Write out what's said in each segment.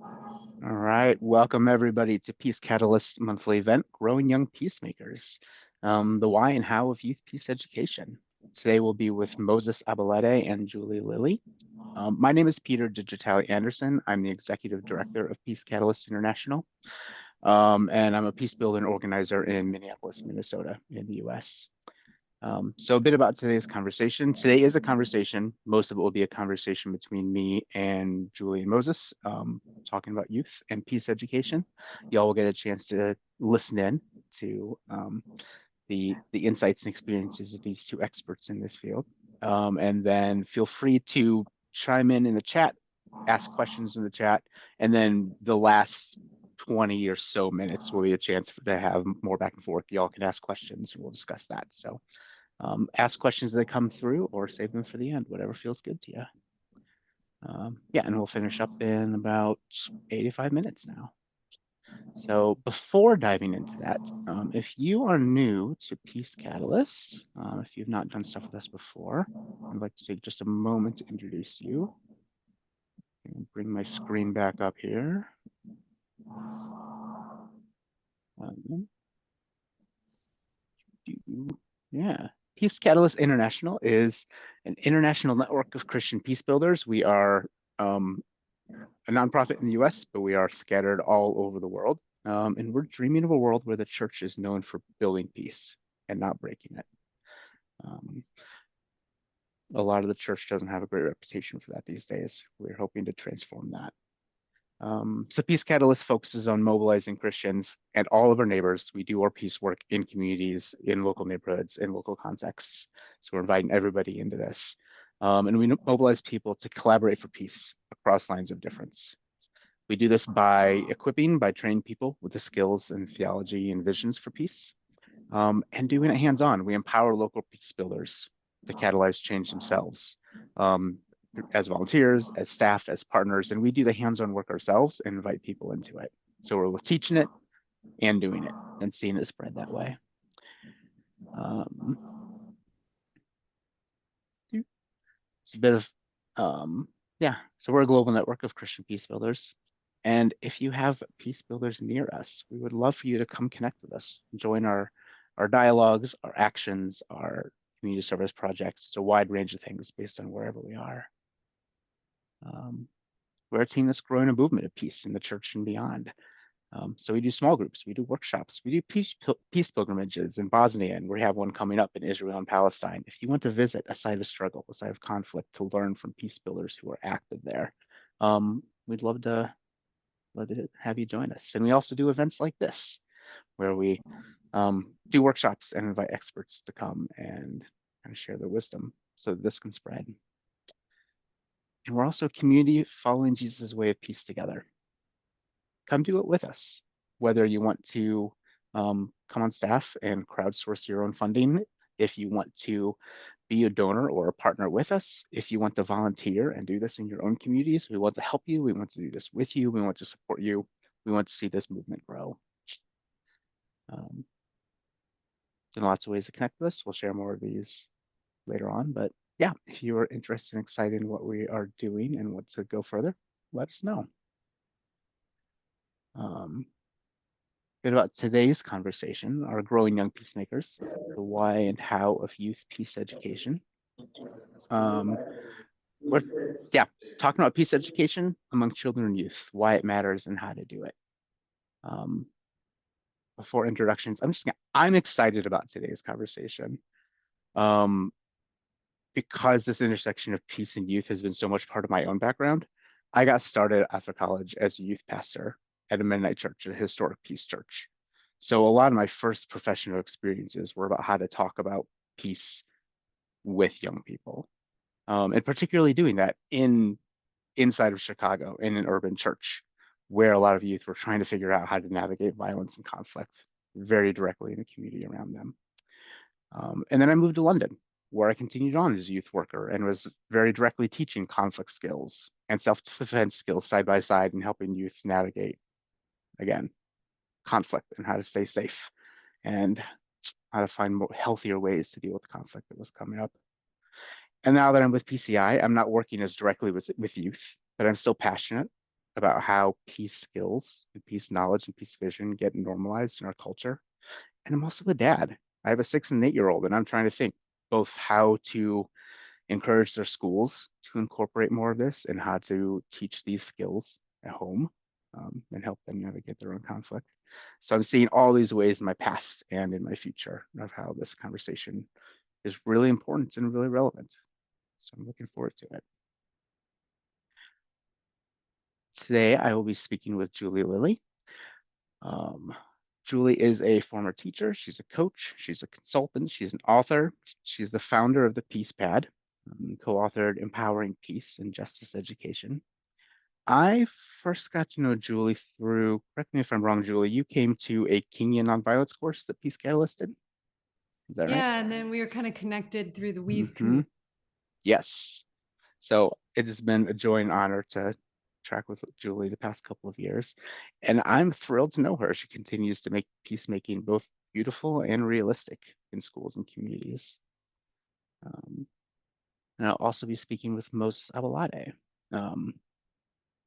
All right, welcome everybody to Peace Catalyst's monthly event, Growing Young Peacemakers, the why and how of youth peace education. Today we'll be with Moses Abolade and Julie Lillie. My name is Peter Digitale Anderson. I'm the Executive Director of Peace Catalyst International, and I'm a peace builder and organizer in Minneapolis, Minnesota, in the US. So a bit about today's conversation. Today is a conversation. Most of it will be a conversation between me and Julie and Moses, talking about youth and peace education. Y'all will get a chance to listen in to the insights and experiences of these two experts in this field. And then feel free to chime in the chat, ask questions in the chat, and then the last 20 or so minutes will be a chance to have more back and forth. Y'all can ask questions and we'll discuss that. So ask questions as they come through or save them for the end, whatever feels good to you. Yeah, and we'll finish up in about 85 minutes now. So before diving into that, if you are new to Peace Catalyst, if you've not done stuff with us before, I'd like to take just a moment to introduce you. And bring my screen back up here. Yeah. Peace Catalyst International is an international network of Christian peace builders. We are a nonprofit in the US, but we are scattered all over the world. And we're dreaming of a world where the church is known for building peace and not breaking it. A lot of the church doesn't have a great reputation for that these days. We're hoping to transform that. So Peace Catalyst focuses on mobilizing Christians and all of our neighbors. We do our peace work in communities, in local neighborhoods, in local contexts. So we're inviting everybody into this. And we mobilize people to collaborate for peace across lines of difference. We do this by training people with the skills and theology and visions for peace, and doing it hands-on. We empower local peace builders to catalyze change themselves, as volunteers, as staff, as partners, and we do the hands-on work ourselves and invite people into it. So we're teaching it and doing it and seeing it spread that way. It's a bit of, yeah, so we're a global network of Christian peace builders. And if you have peace builders near us, we would love for you to come connect with us, join our dialogues, our actions, our community service projects. It's a wide range of things based on wherever we are. We're a team that's growing a movement of peace in the church and beyond. So we do small groups, we do workshops, we do peace pilgrimages in Bosnia, and we have one coming up in Israel and Palestine. If you want to visit a site of struggle, a site of conflict, to learn from peace builders who are active there, we'd love to have you join us. And we also do events like this, where we do workshops and invite experts to come and kind of share their wisdom so that this can spread. And we're also a community following Jesus' way of peace together. Come do it with us. Whether you want to come on staff and crowdsource your own funding, if you want to be a donor or a partner with us, if you want to volunteer and do this in your own communities, we want to help you. We want to do this with you. We want to support you. We want to see this movement grow. There's lots of ways to connect with us. We'll share more of these later on. But yeah, if you are interested and excited in what we are doing and want to go further, let us know. Bit about today's conversation, our growing young peacemakers, the why and how of youth peace education. We're talking about peace education among children and youth, why it matters and how to do it. Before introductions, I'm excited about today's conversation, because this intersection of peace and youth has been so much part of my own background. I got started after college as a youth pastor at a Mennonite church, a historic peace church. So a lot of my first professional experiences were about how to talk about peace with young people, and particularly doing that inside of Chicago in an urban church where a lot of youth were trying to figure out how to navigate violence and conflict very directly in the community around them. And then I moved to London, where I continued on as a youth worker and was very directly teaching conflict skills and self-defense skills side by side and helping youth navigate, again, conflict and how to stay safe and how to find more healthier ways to deal with the conflict that was coming up. And now that I'm with PCI, I'm not working as directly with youth, but I'm still passionate about how peace skills and peace knowledge and peace vision get normalized in our culture. And I'm also a dad. I have a 6 and 8 year old, and I'm trying to think both how to encourage their schools to incorporate more of this and how to teach these skills at home, and help them navigate their own conflict. So I'm seeing all these ways in my past and in my future of how this conversation is really important and really relevant. So I'm looking forward to it. Today, I will be speaking with Julie Lillie. Um, Julie is a former teacher. She's a coach. She's a consultant. She's an author. She's the founder of the Peace Pad, co-authored Empowering Peace and Justice Education. I first got to know Julie through, correct me if I'm wrong, Julie, you came to a Kenyan nonviolence course that Peace Catalyst did. Is that right? Yeah, and then we were kind of connected through the Weave Mm-hmm. community. Yes. So it has been a joy and honor to track with Julie the past couple of years. And I'm thrilled to know her. She continues to make peacemaking both beautiful and realistic in schools and communities. And I'll also be speaking with Moses Abolade.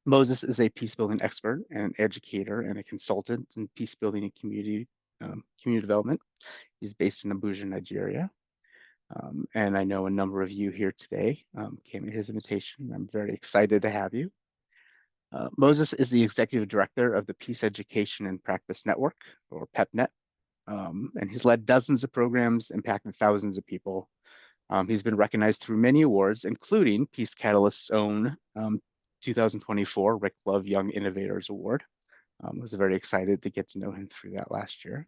Moses is a peace building expert and an educator and a consultant in peace building and community development. He's based in Abuja, Nigeria. And I know a number of you here today came at his invitation. I'm very excited to have you. Moses is the executive director of the Peace Education and Practice Network, or PEPNet, and he's led dozens of programs impacting thousands of people. He's been recognized through many awards, including Peace Catalyst's own 2024 Rick Love Young Innovators Award. I was very excited to get to know him through that last year.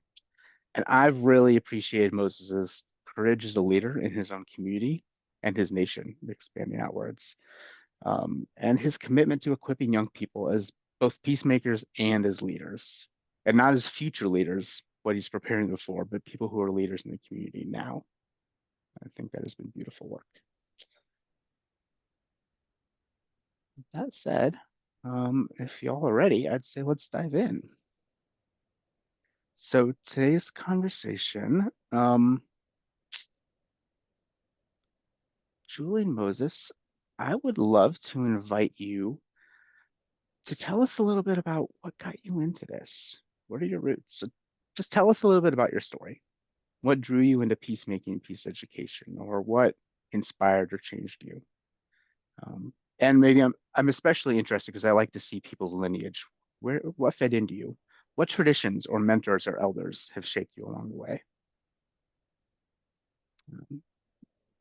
And I've really appreciated Moses's courage as a leader in his own community and his nation, expanding outwards, and his commitment to equipping young people as both peacemakers and as leaders, and not as future leaders, what he's preparing them for, but people who are leaders in the community now. I think that has been beautiful work. That said, if y'all are ready, I'd say let's dive in. So today's conversation, Julie and Moses, I would love to invite you to tell us a little bit about what got you into this. What are your roots? So just tell us a little bit about your story. What drew you into peacemaking, peace education, or what inspired or changed you? And maybe I'm especially interested because I like to see people's lineage. What fed into you? What traditions or mentors or elders have shaped you along the way?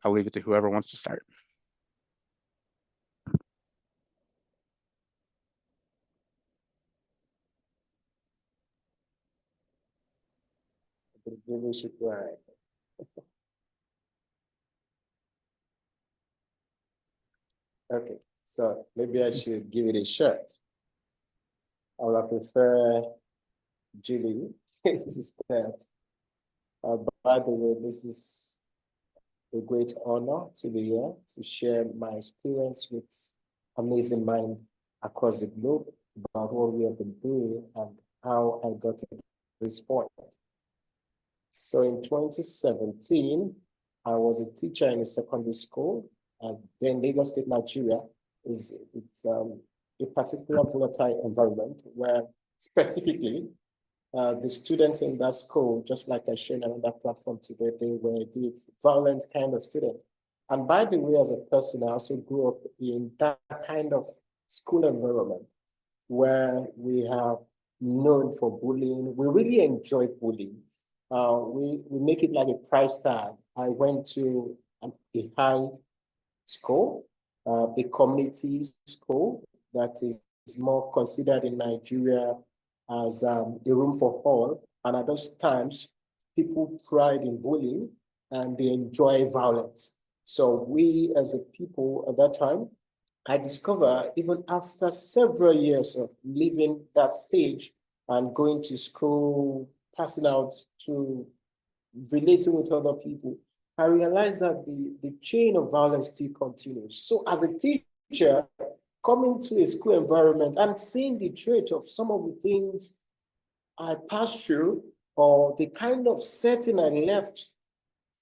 I'll leave it to whoever wants to start. Okay, so maybe I should give it a shot. I would prefer Julie to start. By the way, this is a great honor to be here to share my experience with amazing minds across the globe about what we have been doing and how I got to this point. So in 2017, I was a teacher in a secondary school, and then Lagos State, Nigeria it's a particular volatile environment where specifically the students in that school, just like I shared on that platform today, they were a bit violent kind of student. And by the way, as a person, I also grew up in that kind of school environment where we have known for bullying. We really enjoy bullying. We make it like a price tag. I went to a high school, a community school that is more considered in Nigeria as a room for all. And at those times, people pride in bullying and they enjoy violence. So we as a people at that time, I discovered even after several years of leaving that stage and going to school, passing out to relating with other people, I realized that the chain of violence still continues. So as a teacher, coming to a school environment and seeing the trait of some of the things I passed through or the kind of setting I left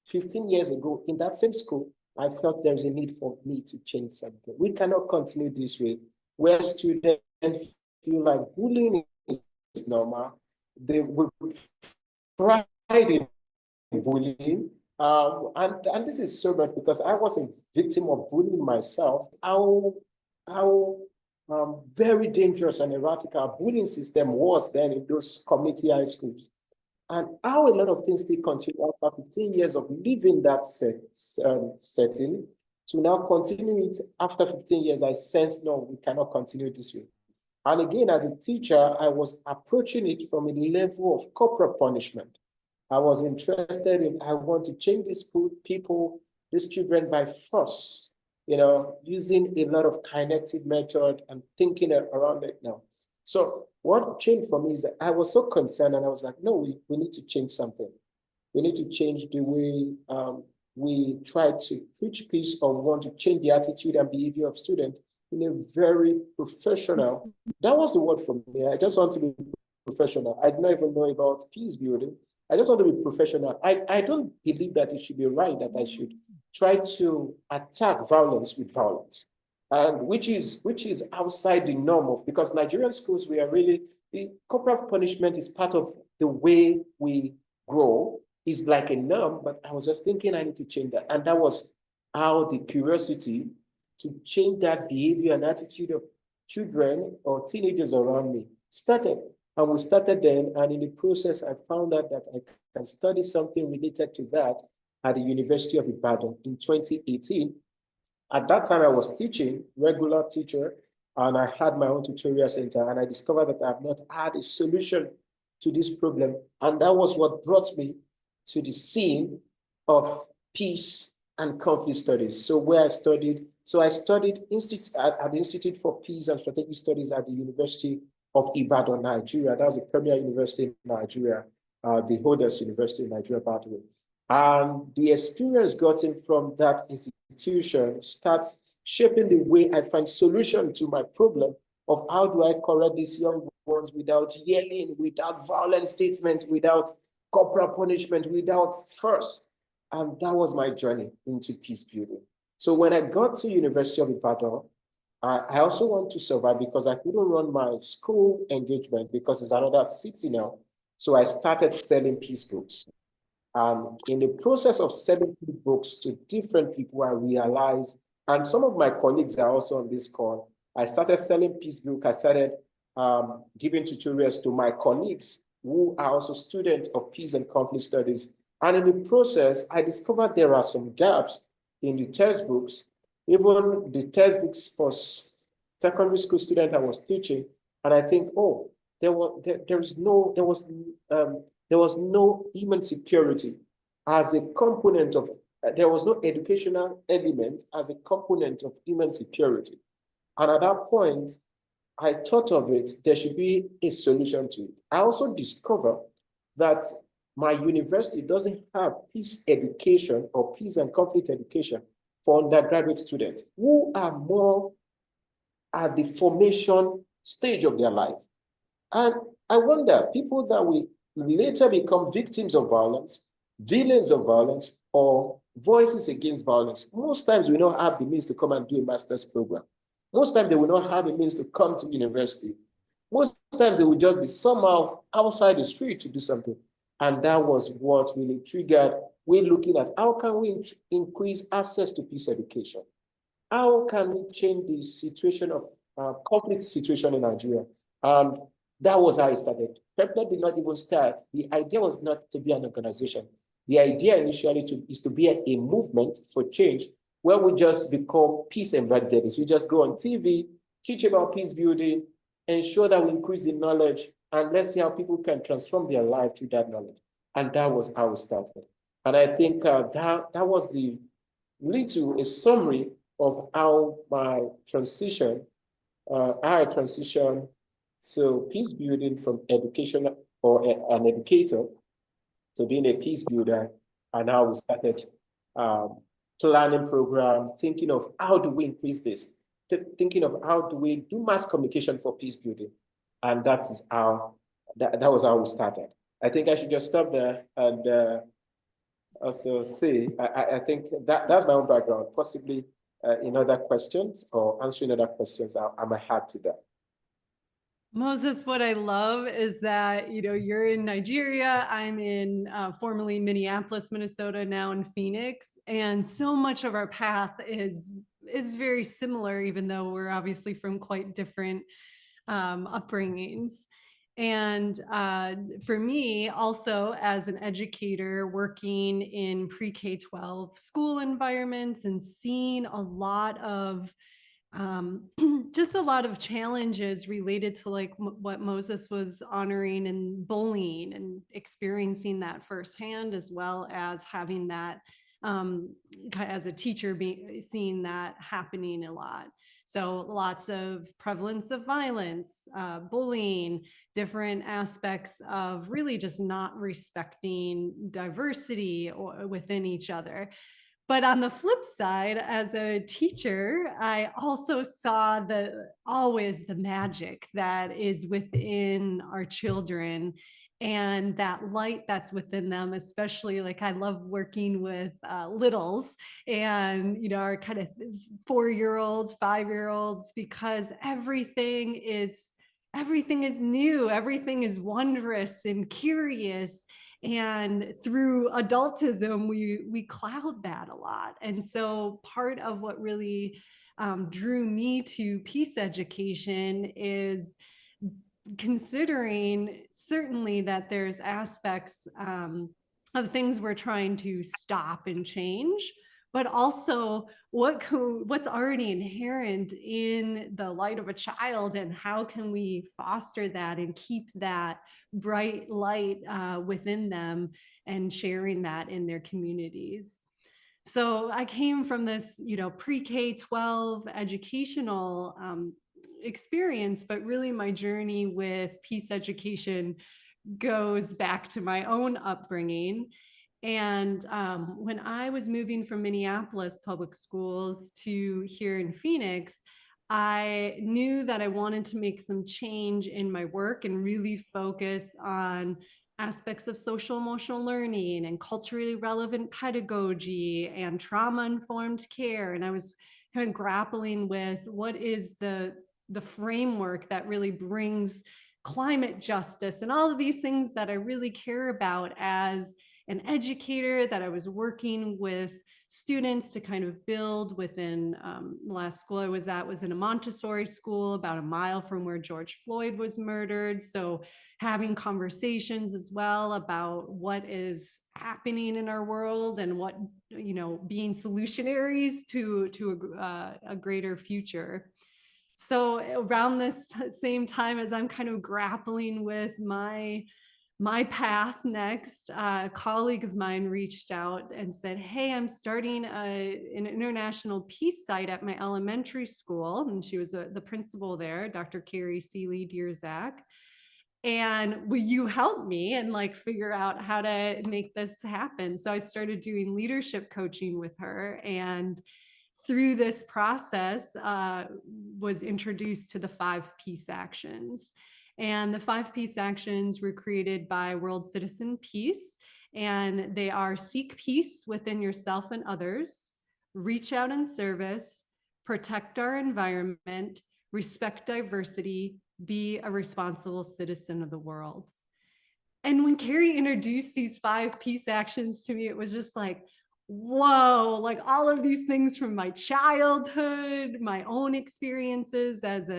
15 years ago in that same school, I felt there's a need for me to change something. We cannot continue this way, where students feel like bullying is normal. They will pride in bullying. And this is so bad because I was a victim of bullying myself. How very dangerous and erratic our bullying system was then in those community high schools. And how a lot of things still continue after 15 years of living that setting to now continue it after 15 years. I sense, no, we cannot continue this way. And again, as a teacher, I was approaching it from a level of corporal punishment. I was interested in, I want to change these people, these children by force, using a lot of kinetic method and thinking around it now. So what changed for me is that I was so concerned and I was like, no, we need to change something. We need to change the way we try to preach peace or want to change the attitude and behavior of students in a very professional. That was the word for me. I just want to be professional. I don't even know about peace building. I just want to be professional. I don't believe that it should be right that I should try to attack violence with violence, and which is outside the norm of, because Nigerian schools, we are really, the corporal punishment is part of the way we grow. It's like a norm, but I was just thinking I need to change that. And that was how the curiosity to change that behavior and attitude of children or teenagers around me started. And we started then, and in the process, I found out that I can study something related to that at the University of Ibadan in 2018. At that time, I was teaching, regular teacher, and I had my own tutorial center, and I discovered that I have not had a solution to this problem. And that was what brought me to the scene of peace and conflict studies. So where I studied at the Institute for Peace and Strategic Studies at the University of Ibadan, Nigeria. That's a premier university in Nigeria, the oldest university in Nigeria, by the way. And the experience gotten from that institution starts shaping the way I find solution to my problem of how do I correct these young ones without yelling, without violent statement, without corporal punishment, without force. And that was my journey into peace building. So when I got to University of Ibadan, I also want to survive because I couldn't run my school engagement because it's another city now. So I started selling peace books. And in the process of selling peace books to different people, I realized, and some of my colleagues are also on this call, I started selling peace books. I started giving tutorials to my colleagues who are also students of peace and conflict studies. And in the process, I discovered there are some gaps in the textbooks, even the textbooks for secondary school students I was teaching. And I think, oh, there was no human security as a component of, there was no educational element as a component of human security. And at that point, I thought of it, there should be a solution to it. I also discovered that my university doesn't have peace education or peace and conflict education for undergraduate students who are more at the formation stage of their life. And I wonder, people that will later become victims of violence, villains of violence, or voices against violence, most times we don't have the means to come and do a master's program. Most times they will not have the means to come to university. Most times they will just be somehow outside the street to do something. And that was what really triggered, we're looking at how can we increase access to peace education? How can we change the situation of conflict situation in Nigeria? And that was how it started. PEPNET did not even start. The idea was not to be an organization. The idea initially is to be a movement for change where we just become peace evangelists. We just go on TV, teach about peace building, ensure that we increase the knowledge, and let's see how people can transform their life through that knowledge. And that was how we started. And I think that was the little a summary of how my transition, how I transitioned to peace building from education or an educator to being a peace builder, and how we started planning program, thinking of how do we increase this, thinking of how do we do mass communication for peace building, and that is how that was how we started. I think I should just stop there and also say I think that's my own background. Possibly in other questions or answering other questions, I might add to that. Moses, what I love is that, you're in Nigeria. I'm in formerly Minneapolis, Minnesota, now in Phoenix. And so much of our path is very similar, even though we're obviously from quite different upbringings. And for me, also as an educator working in pre-K-12 school environments and seeing a lot of just a lot of challenges related to like what Moses was honoring and bullying and experiencing that firsthand, as well as having that as a teacher seeing that happening a lot. So lots of prevalence of violence, bullying, different aspects of really just not respecting diversity within each other. But on the flip side, as a teacher, I also saw always the magic that is within our children and that light that's within them, especially like I love working with littles and, our kind of 4-year-olds, 5-year-olds, because everything is new, everything is wondrous and curious. And through adultism, we cloud that a lot. And so part of what really drew me to peace education is considering certainly that there's aspects of things we're trying to stop and change, but also what's already inherent in the light of a child, and how can we foster that and keep that bright light within them and sharing that in their communities. So I came from this, pre-K-12 educational experience, but really my journey with peace education goes back to my own upbringing. And when I was moving from Minneapolis public schools to here in Phoenix, I knew that I wanted to make some change in my work and really focus on aspects of social emotional learning and culturally relevant pedagogy and trauma-informed care. And I was kind of grappling with what is the framework that really brings climate justice and all of these things that I really care about as an educator, that I was working with students to kind of build within. The last school I was at was in a Montessori school about a mile from where George Floyd was murdered. So having conversations as well about what is happening in our world and what, being solutionaries to a greater future. So around this same time as I'm kind of grappling with my path next, a colleague of mine reached out and said, hey, I'm starting an international peace site at my elementary school. And she was the principal there, Dr. Carrie Seeley-Deerzak. And will you help me and like figure out how to make this happen? So I started doing leadership coaching with her, and through this process was introduced to the 5 peace actions. And the 5 peace actions were created by World Citizen Peace, and they are: seek peace within yourself and others, reach out in service, protect our environment, respect diversity, be a responsible citizen of the world. And when Carrie introduced these 5 peace actions to me, it was just like, whoa, like all of these things from my childhood, my own experiences as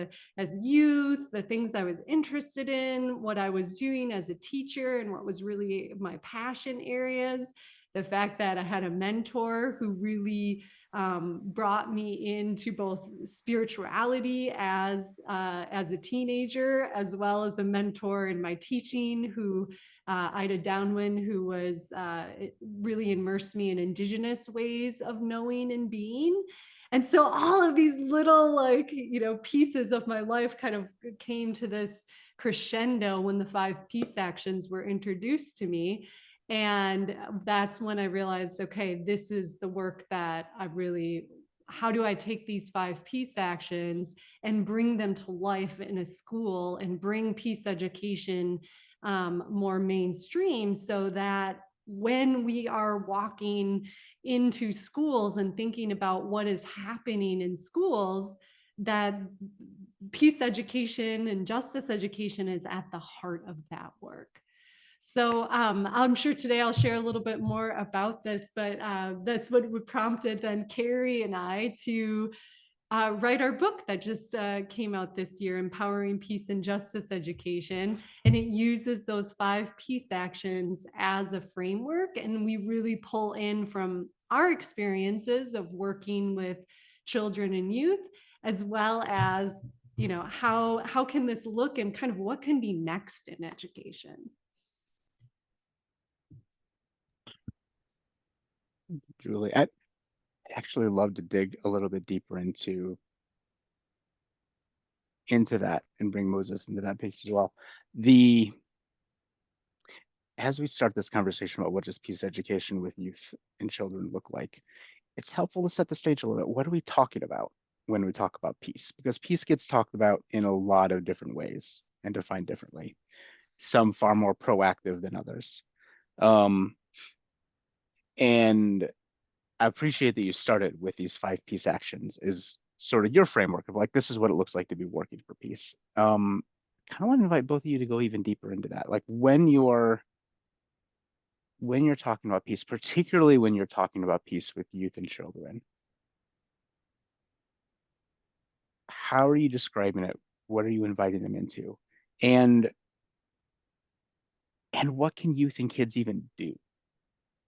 youth, the things I was interested in, what I was doing as a teacher and what was really my passion areas. The fact that I had a mentor who really brought me into both spirituality as a teenager, as well as a mentor in my teaching, who Ida Downwin, who was really immersed me in indigenous ways of knowing and being. And so all of these little pieces of my life kind of came to this crescendo when the 5 peace actions were introduced to me. And that's when I realized, okay, this is the work that how do I take these 5 peace actions and bring them to life in a school and bring peace education more mainstream, so that when we are walking into schools and thinking about what is happening in schools, that peace education and justice education is at the heart of that work. So I'm sure today I'll share a little bit more about this, but that's what prompted then Carrie and I to write our book that just came out this year, Empowering Peace and Justice Education. And it uses those 5 peace actions as a framework. And we really pull in from our experiences of working with children and youth, as well as, you know, how can this look and kind of what can be next in education. Julie, I'd actually love to dig a little bit deeper into that and bring Moses into that piece as well. As we start this conversation about what does peace education with youth and children look like, it's helpful to set the stage a little bit. What are we talking about when we talk about peace? Because peace gets talked about in a lot of different ways and defined differently, some far more proactive than others. And I appreciate that you started with these 5 peace actions is sort of your framework of like, this is what it looks like to be working for peace. Kind of want to invite both of you to go even deeper into that. Like when you're talking about peace, particularly when you're talking about peace with youth and children, how are you describing it? What are you inviting them into? And what can youth and kids even do?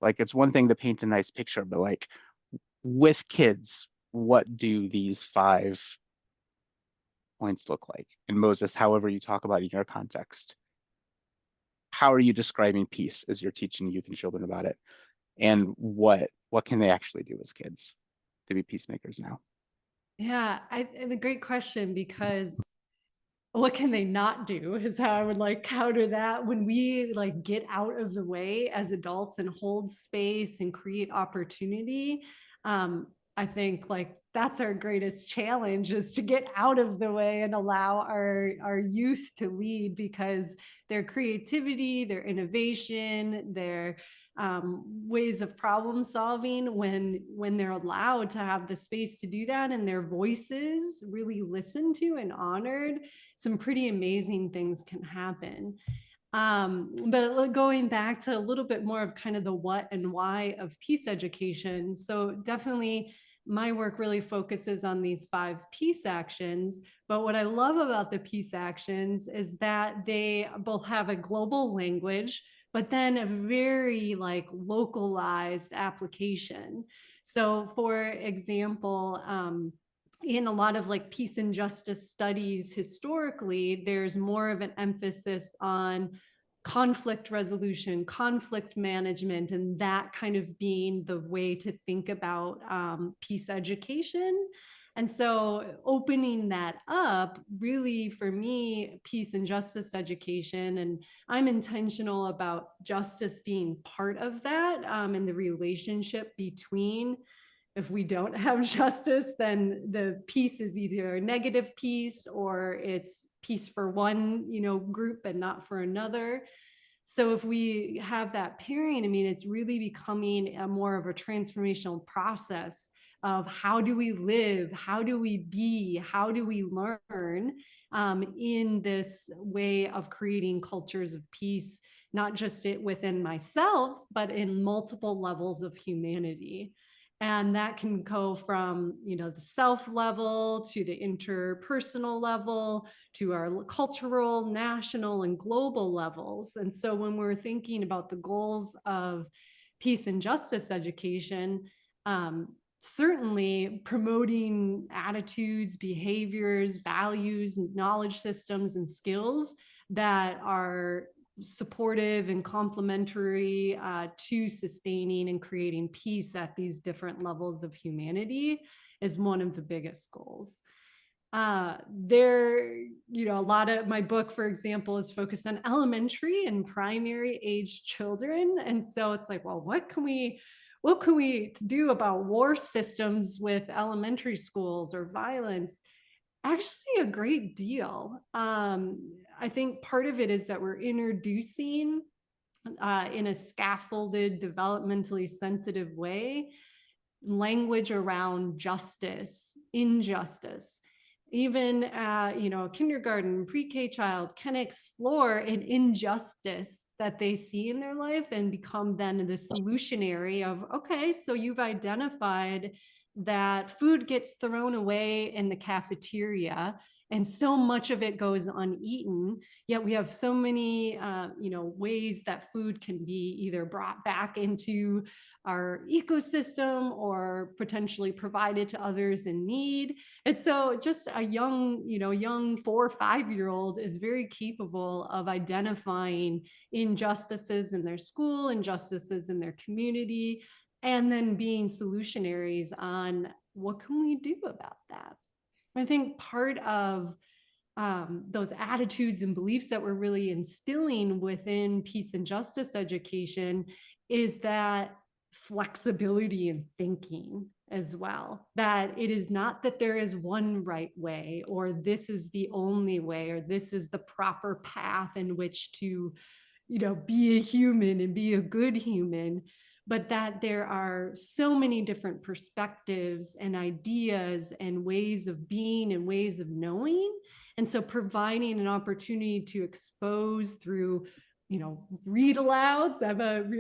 Like it's one thing to paint a nice picture, but like with kids, what do these 5 points look like? And Moses, however you talk about it in your context, how are you describing peace as you're teaching youth and children about it? And what can they actually do as kids to be peacemakers now? Yeah, and a great question, because what can they not do is how I would like counter that. When we like get out of the way as adults and hold space and create opportunity, I think like that's our greatest challenge, is to get out of the way and allow our youth to lead, because their creativity, their innovation, their ways of problem solving, when they're allowed to have the space to do that and their voices really listened to and honored, some pretty amazing things can happen. But going back to a little bit more of kind of the what and why of peace education. So definitely my work really focuses on these 5 peace actions. But what I love about the peace actions is that they both have a global language, but then a very like localized application. So for example, in a lot of like peace and justice studies historically, there's more of an emphasis on conflict resolution, conflict management, and that kind of being the way to think about peace education. And so opening that up really for me, peace and justice education, and I'm intentional about justice being part of that, and the relationship between, if we don't have justice, then the peace is either a negative peace or it's peace for one, you know, group and not for another. So if we have that pairing, I mean, it's really becoming a more of a transformational process of how do we live, how do we be, how do we learn in this way of creating cultures of peace, not just it within myself, but in multiple levels of humanity. And that can go from, you know, the self level to the interpersonal level to our cultural, national, and global levels. And so when we're thinking about the goals of peace and justice education, certainly promoting attitudes, behaviors, values, knowledge systems, and skills that are supportive and complementary to sustaining and creating peace at these different levels of humanity is one of the biggest goals. There, you know, a lot of my book, for example, is focused on elementary and primary age children. And so it's like, well, what can we do about war systems with elementary schools or violence? Actually, a great deal. I think part of it is that we're introducing in a scaffolded, developmentally sensitive way, language around justice, injustice. even kindergarten, pre-K child can explore an injustice that they see in their life and become then the solutionary of, okay, so you've identified that food gets thrown away in the cafeteria and so much of it goes uneaten, yet we have so many ways that food can be either brought back into our ecosystem or potentially provided to others in need. And so just a young 4 or 5-year-old is very capable of identifying injustices in their school, injustices in their community, and then being solutionaries on what can we do about that. I think part of those attitudes and beliefs that we're really instilling within peace and justice education is that flexibility in thinking as well, that it is not that there is one right way or this is the only way or this is the proper path in which to be a human and be a good human, but that there are so many different perspectives and ideas and ways of being and ways of knowing. And so providing an opportunity to expose through read alouds. I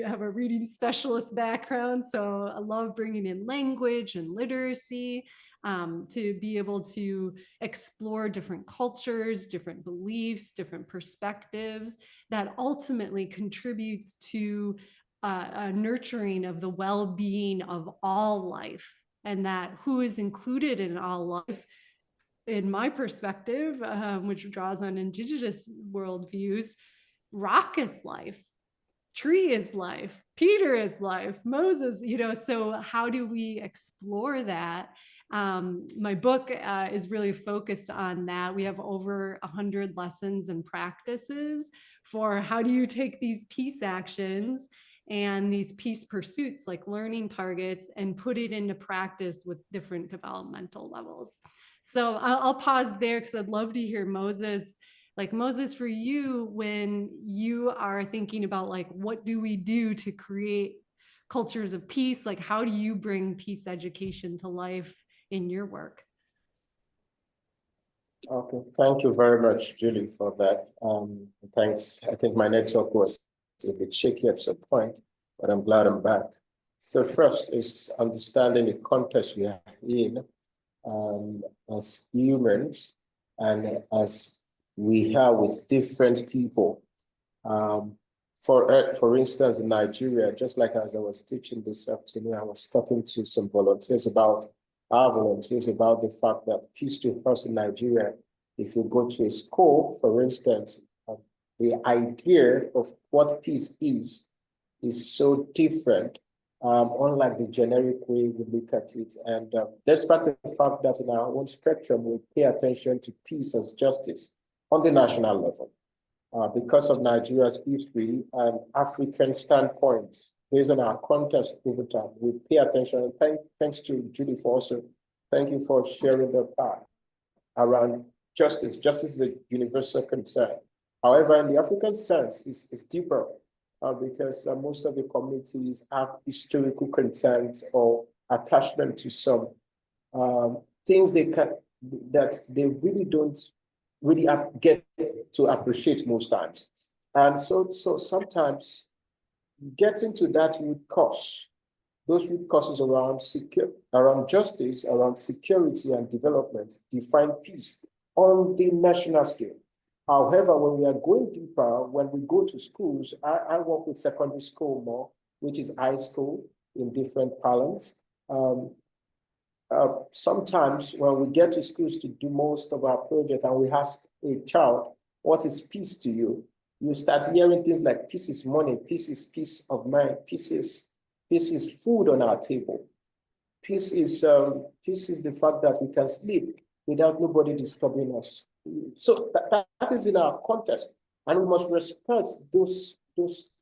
have a reading specialist background, so I love bringing in language and literacy to be able to explore different cultures, different beliefs, different perspectives that ultimately contributes to a nurturing of the well-being of all life, and that who is included in all life, in my perspective, which draws on indigenous worldviews. Rock is life, tree is life, Peter is life, Moses, so how do we explore that? My book is really focused on that. We have over 100 lessons and practices for how do you take these peace actions and these peace pursuits like learning targets and put it into practice with different developmental levels. So I'll pause there because I'd love to hear Moses. Like Moses, for you, when you are thinking about like, what do we do to create cultures of peace? Like, how do you bring peace education to life in your work? Okay, thank you very much, Julie, for that. Thanks. I think my network was a bit shaky at some point, but I'm glad I'm back. So first is understanding the context we are in as humans and as we have with different people. For instance, in Nigeria, just like as I was teaching this afternoon, I was talking to some volunteers about the fact that peace to us in Nigeria, if you go to a school, for instance, the idea of what peace is so different, unlike the generic way we look at it. And despite the fact that in our own spectrum, we pay attention to peace as justice on the national level, because of Nigeria's history and African standpoint, based on our context over time, we pay attention. And thanks to Julie thank you for sharing the part around justice. Justice is a universal concern. However, in the African sense, it's deeper because most of the communities have historical content or attachment to some things that they really don't really get to appreciate most times. And so sometimes getting to that root cause, those root causes around justice, around security and development, define peace on the national scale. However, when we are going deeper, when we go to schools, I work with secondary school more, which is high school in different parlance. Sometimes when we get to schools to do most of our project and we ask a child, what is peace to you? You start hearing things like peace is money, peace is peace of mind, peace is food on our table. Peace is the fact that we can sleep without nobody disturbing us. So that is in our context, and we must respect those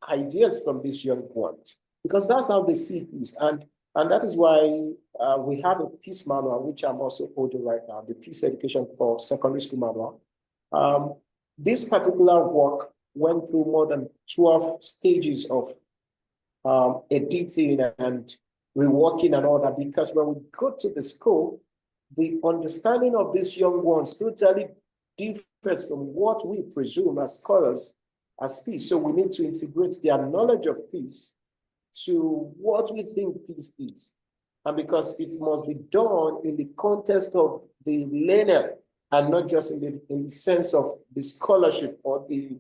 ideas from these young ones, because that's how they see peace. And that is why we have a peace manual, which I'm also holding right now, the Peace Education for Secondary School Manual. This particular work went through more than 12 stages of editing and reworking and all that, because when we go to the school, the understanding of these young ones totally differs from what we presume as scholars as peace. So we need to integrate their knowledge of peace to what we think peace is. And because it must be done in the context of the learner and not just in the sense of the scholarship or the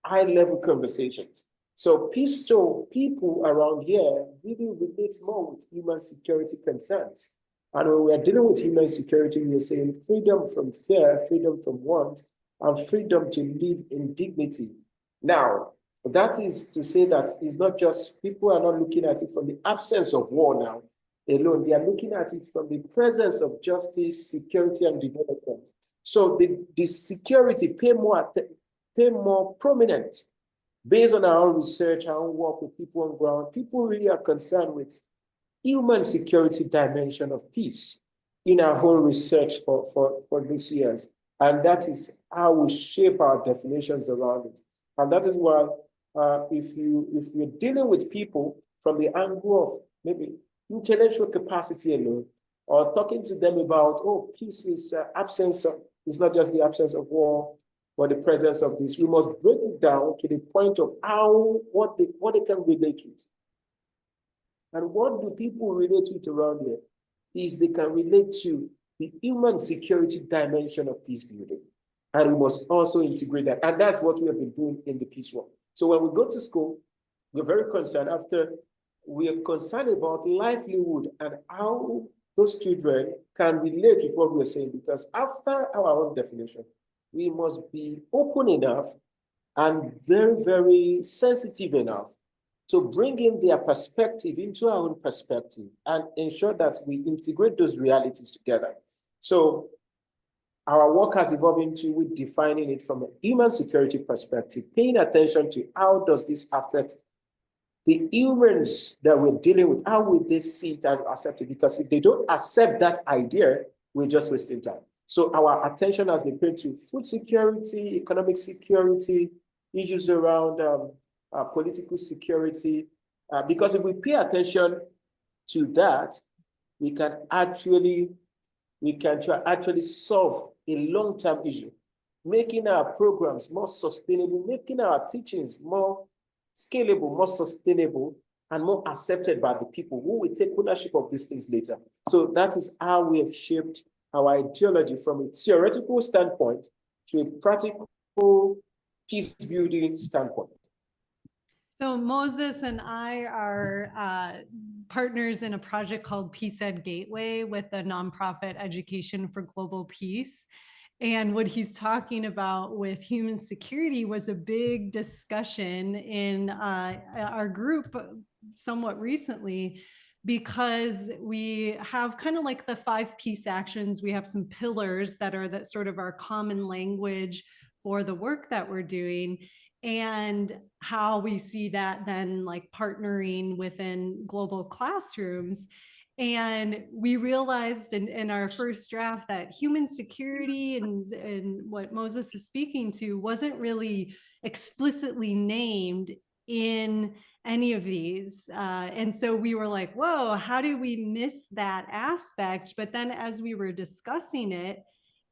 high-level conversations. So peace to people around here really relates more with human security concerns. And when we are dealing with human security, we are saying freedom from fear, freedom from want, and freedom to live in dignity. Now, that is to say that it's not just, people are not looking at it from the absence of war now alone. They are looking at it from the presence of justice, security, and development. So the security pay more prominent. Based on our own research, our own work with people on ground, people really are concerned with human security dimension of peace in our whole research for these years. And that is how we shape our definitions around it. And that is why if you're dealing with people from the angle of maybe intellectual capacity alone, or talking to them about, oh, peace is absence of, it's not just the absence of war, but the presence of this. We must break it down to the point of what they can relate with. And what do people relate with around here? Is they can relate to the human security dimension of peace building. And we must also integrate that. And that's what we have been doing in the peace work. So when we go to school, we're very concerned we are concerned about livelihood and how those children can relate with what we're saying, because after our own definition, we must be open enough and very, very sensitive enough to bring in their perspective into our own perspective and ensure that we integrate those realities together. So our work has evolved into with defining it from a human security perspective, paying attention to how does this affect the humans that we're dealing with, how will they see it and accept it? Because if they don't accept that idea, we're just wasting time. So our attention has been paid to food security, economic security, issues around political security, because if we pay attention to that, we can actually solve a long-term issue, making our programs more sustainable, making our teachings more scalable, more sustainable, and more accepted by the people who will take ownership of these things later. So that is how we have shaped our ideology from a theoretical standpoint to a practical peace building standpoint. So Moses and I are partners in a project called Peace Ed Gateway with a nonprofit Education for Global Peace. And what he's talking about with human security was a big discussion in our group somewhat recently, because we have kind of like the 5 peace actions. We have some pillars that are that sort of our common language for the work that we're doing, and how we see that then like partnering within global classrooms. And we realized in our first draft that human security and what Moses is speaking to wasn't really explicitly named in any of these. And so we were like, whoa, how did we miss that aspect? But then as we were discussing it,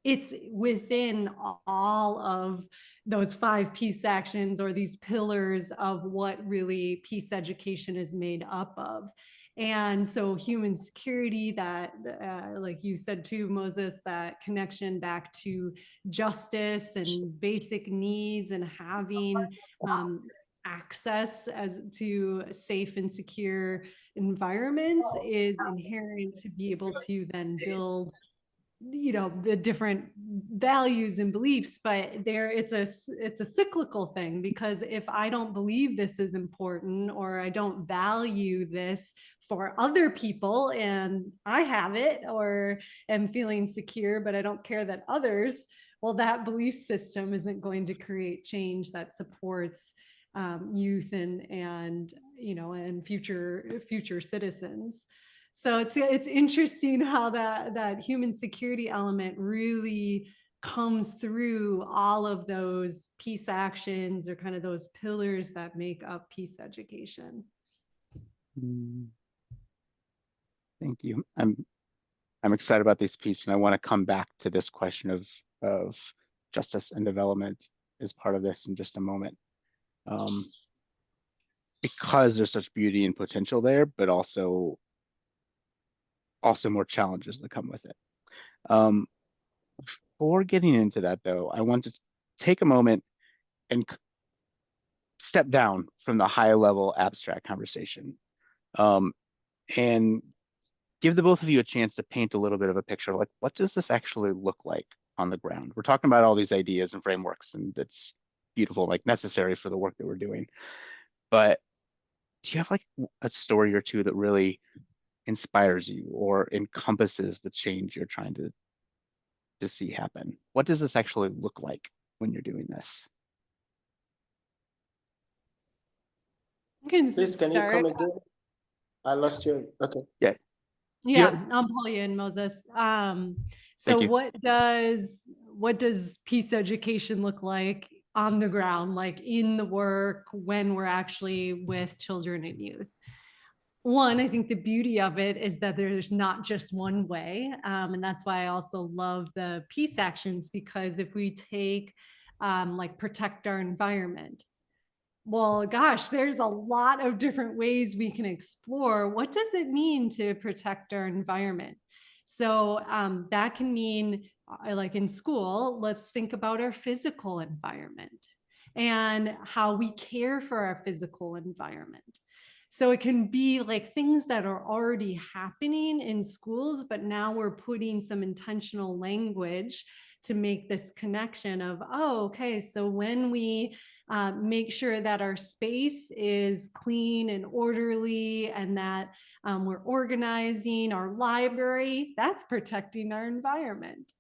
it's within all of those 5 peace actions or these pillars of what really peace education is made up of. And so human security, that like you said too, Moses, that connection back to justice and basic needs and having access to safe and secure environments is inherent to be able to then build the different values and beliefs. But it's a cyclical thing, because if I don't believe this is important, or I don't value this for other people and I have it or am feeling secure, but I don't care that others, well, that belief system isn't going to create change that supports youth and future citizens. So it's interesting how that human security element really comes through all of those peace actions, or kind of those pillars that make up peace education. Thank you. I'm excited about this piece, and I want to come back to this question of justice and development as part of this in just a moment. Because there's such beauty and potential there, but also more challenges that come with it. Before getting into that, though, I want to take a moment and step down from the high level abstract conversation, and give the both of you a chance to paint a little bit of a picture. Like, what does this actually look like on the ground? We're talking about all these ideas and frameworks, and it's beautiful, like necessary for the work that we're doing. But do you have like a story or two that really inspires you or encompasses the change you're trying to see happen? What does this actually look like when you're doing this? I can Please, can you start. come again? I lost you. Okay. Yeah. Yeah, I'll pull you in, Moses. So Thank you. what does peace education look like on the ground, like in the work when we're actually with children and youth? One, I think the beauty of it is that there's not just one way. And that's why I also love the peace actions, because if we take like protect our environment, well, gosh, there's a lot of different ways we can explore what does it mean to protect our environment. So that can mean, like in school, let's think about our physical environment and how we care for our physical environment. So it can be like things that are already happening in schools, but now we're putting some intentional language to make this connection of, oh, okay, so when we make sure that our space is clean and orderly, and that we're organizing our library, that's protecting our environment.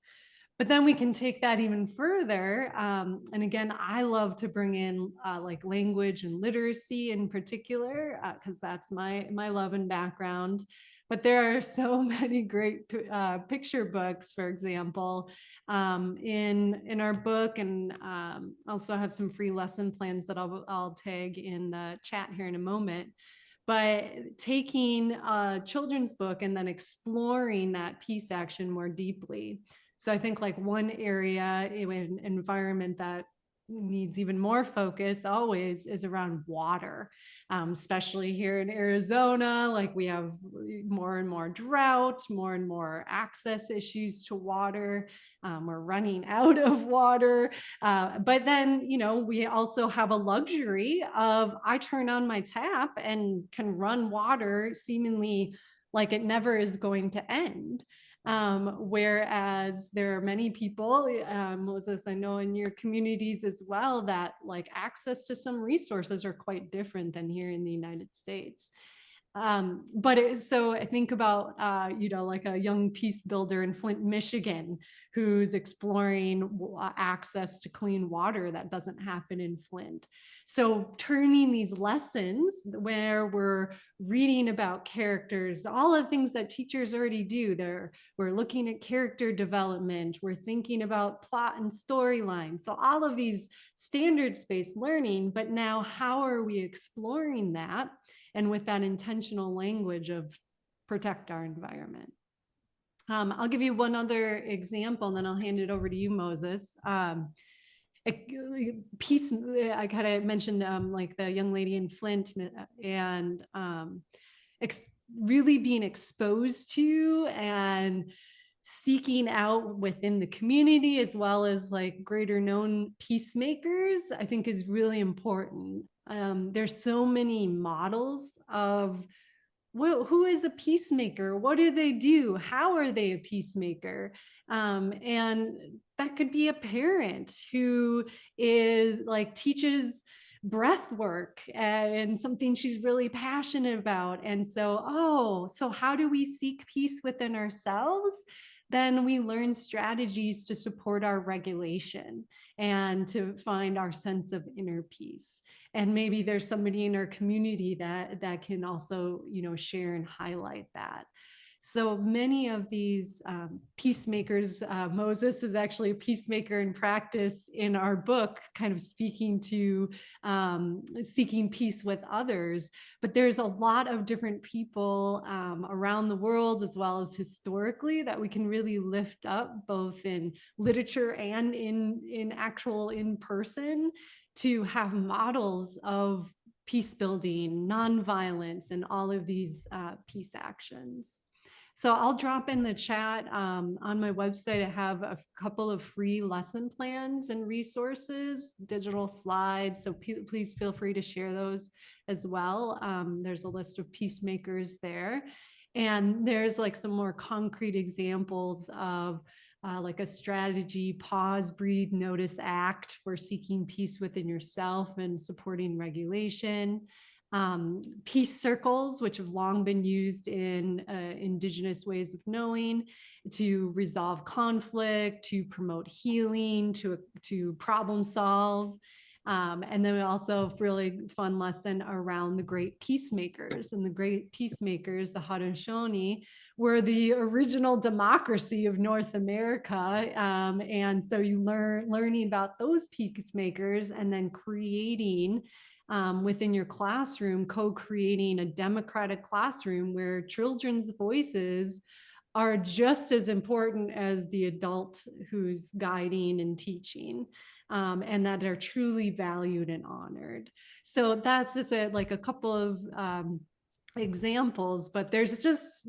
But then we can take that even further. And again, I love to bring in like language and literacy in particular, because that's my love and background. But there are so many great picture books, for example, in our book, and also have some free lesson plans that I'll tag in the chat here in a moment. But taking a children's book and then exploring that peace action more deeply. So I think like one area in an environment that needs even more focus always is around water, especially here in Arizona. Like we have more and more drought, more and more access issues to water. We're running out of water. But then, you know, we also have a luxury of I turn on my tap and can run water seemingly like it never is going to end. Whereas there are many people, Moses, I know in your communities as well, that like access to some resources are quite different than here in the United States. So I think about, you know, like a young peace builder in Flint, Michigan, who's exploring access to clean water that doesn't happen in Flint. So turning these lessons where we're reading about characters, all of the things that teachers already do, we're looking at character development, we're thinking about plot and storyline. So all of these standards-based learning, but now how are we exploring that? And with that intentional language of protect our environment. I'll give you one other example, and then I'll hand it over to you, Moses. Peace, I kind of mentioned like the young lady in Flint, and really being exposed to and seeking out within the community, as well as like greater known peacemakers, I think is really important. There's so many models of who is a peacemaker? What do they do? How are they a peacemaker? And that could be a parent who is like teaches breath work and something she's really passionate about. And so, so how do we seek peace within ourselves? Then we learn strategies to support our regulation and to find our sense of inner peace. And maybe there's somebody in our community that can also, you know, share and highlight that. So many of these peacemakers, Moses is actually a peacemaker in practice in our book, kind of speaking to seeking peace with others. But there's a lot of different people around the world, as well as historically, that we can really lift up, both in literature and in actual in person, to have models of peace building, nonviolence, and all of these peace actions. So I'll drop in the chat on my website. I have a couple of free lesson plans and resources, digital slides. So please feel free to share those as well. There's a list of peacemakers there. And there's like some more concrete examples of like a strategy: pause, breathe, notice, act, for seeking peace within yourself and supporting regulation. Peace circles, which have long been used in indigenous ways of knowing, to resolve conflict, to promote healing, to problem solve. And then also a really fun lesson around the great peacemakers. And the great peacemakers, the Haudenosaunee, were the original democracy of North America. And so you learning about those peacemakers and then creating within your classroom, co-creating a democratic classroom where children's voices are just as important as the adult who's guiding and teaching, and that are truly valued and honored. So that's just like a couple of examples, but there's just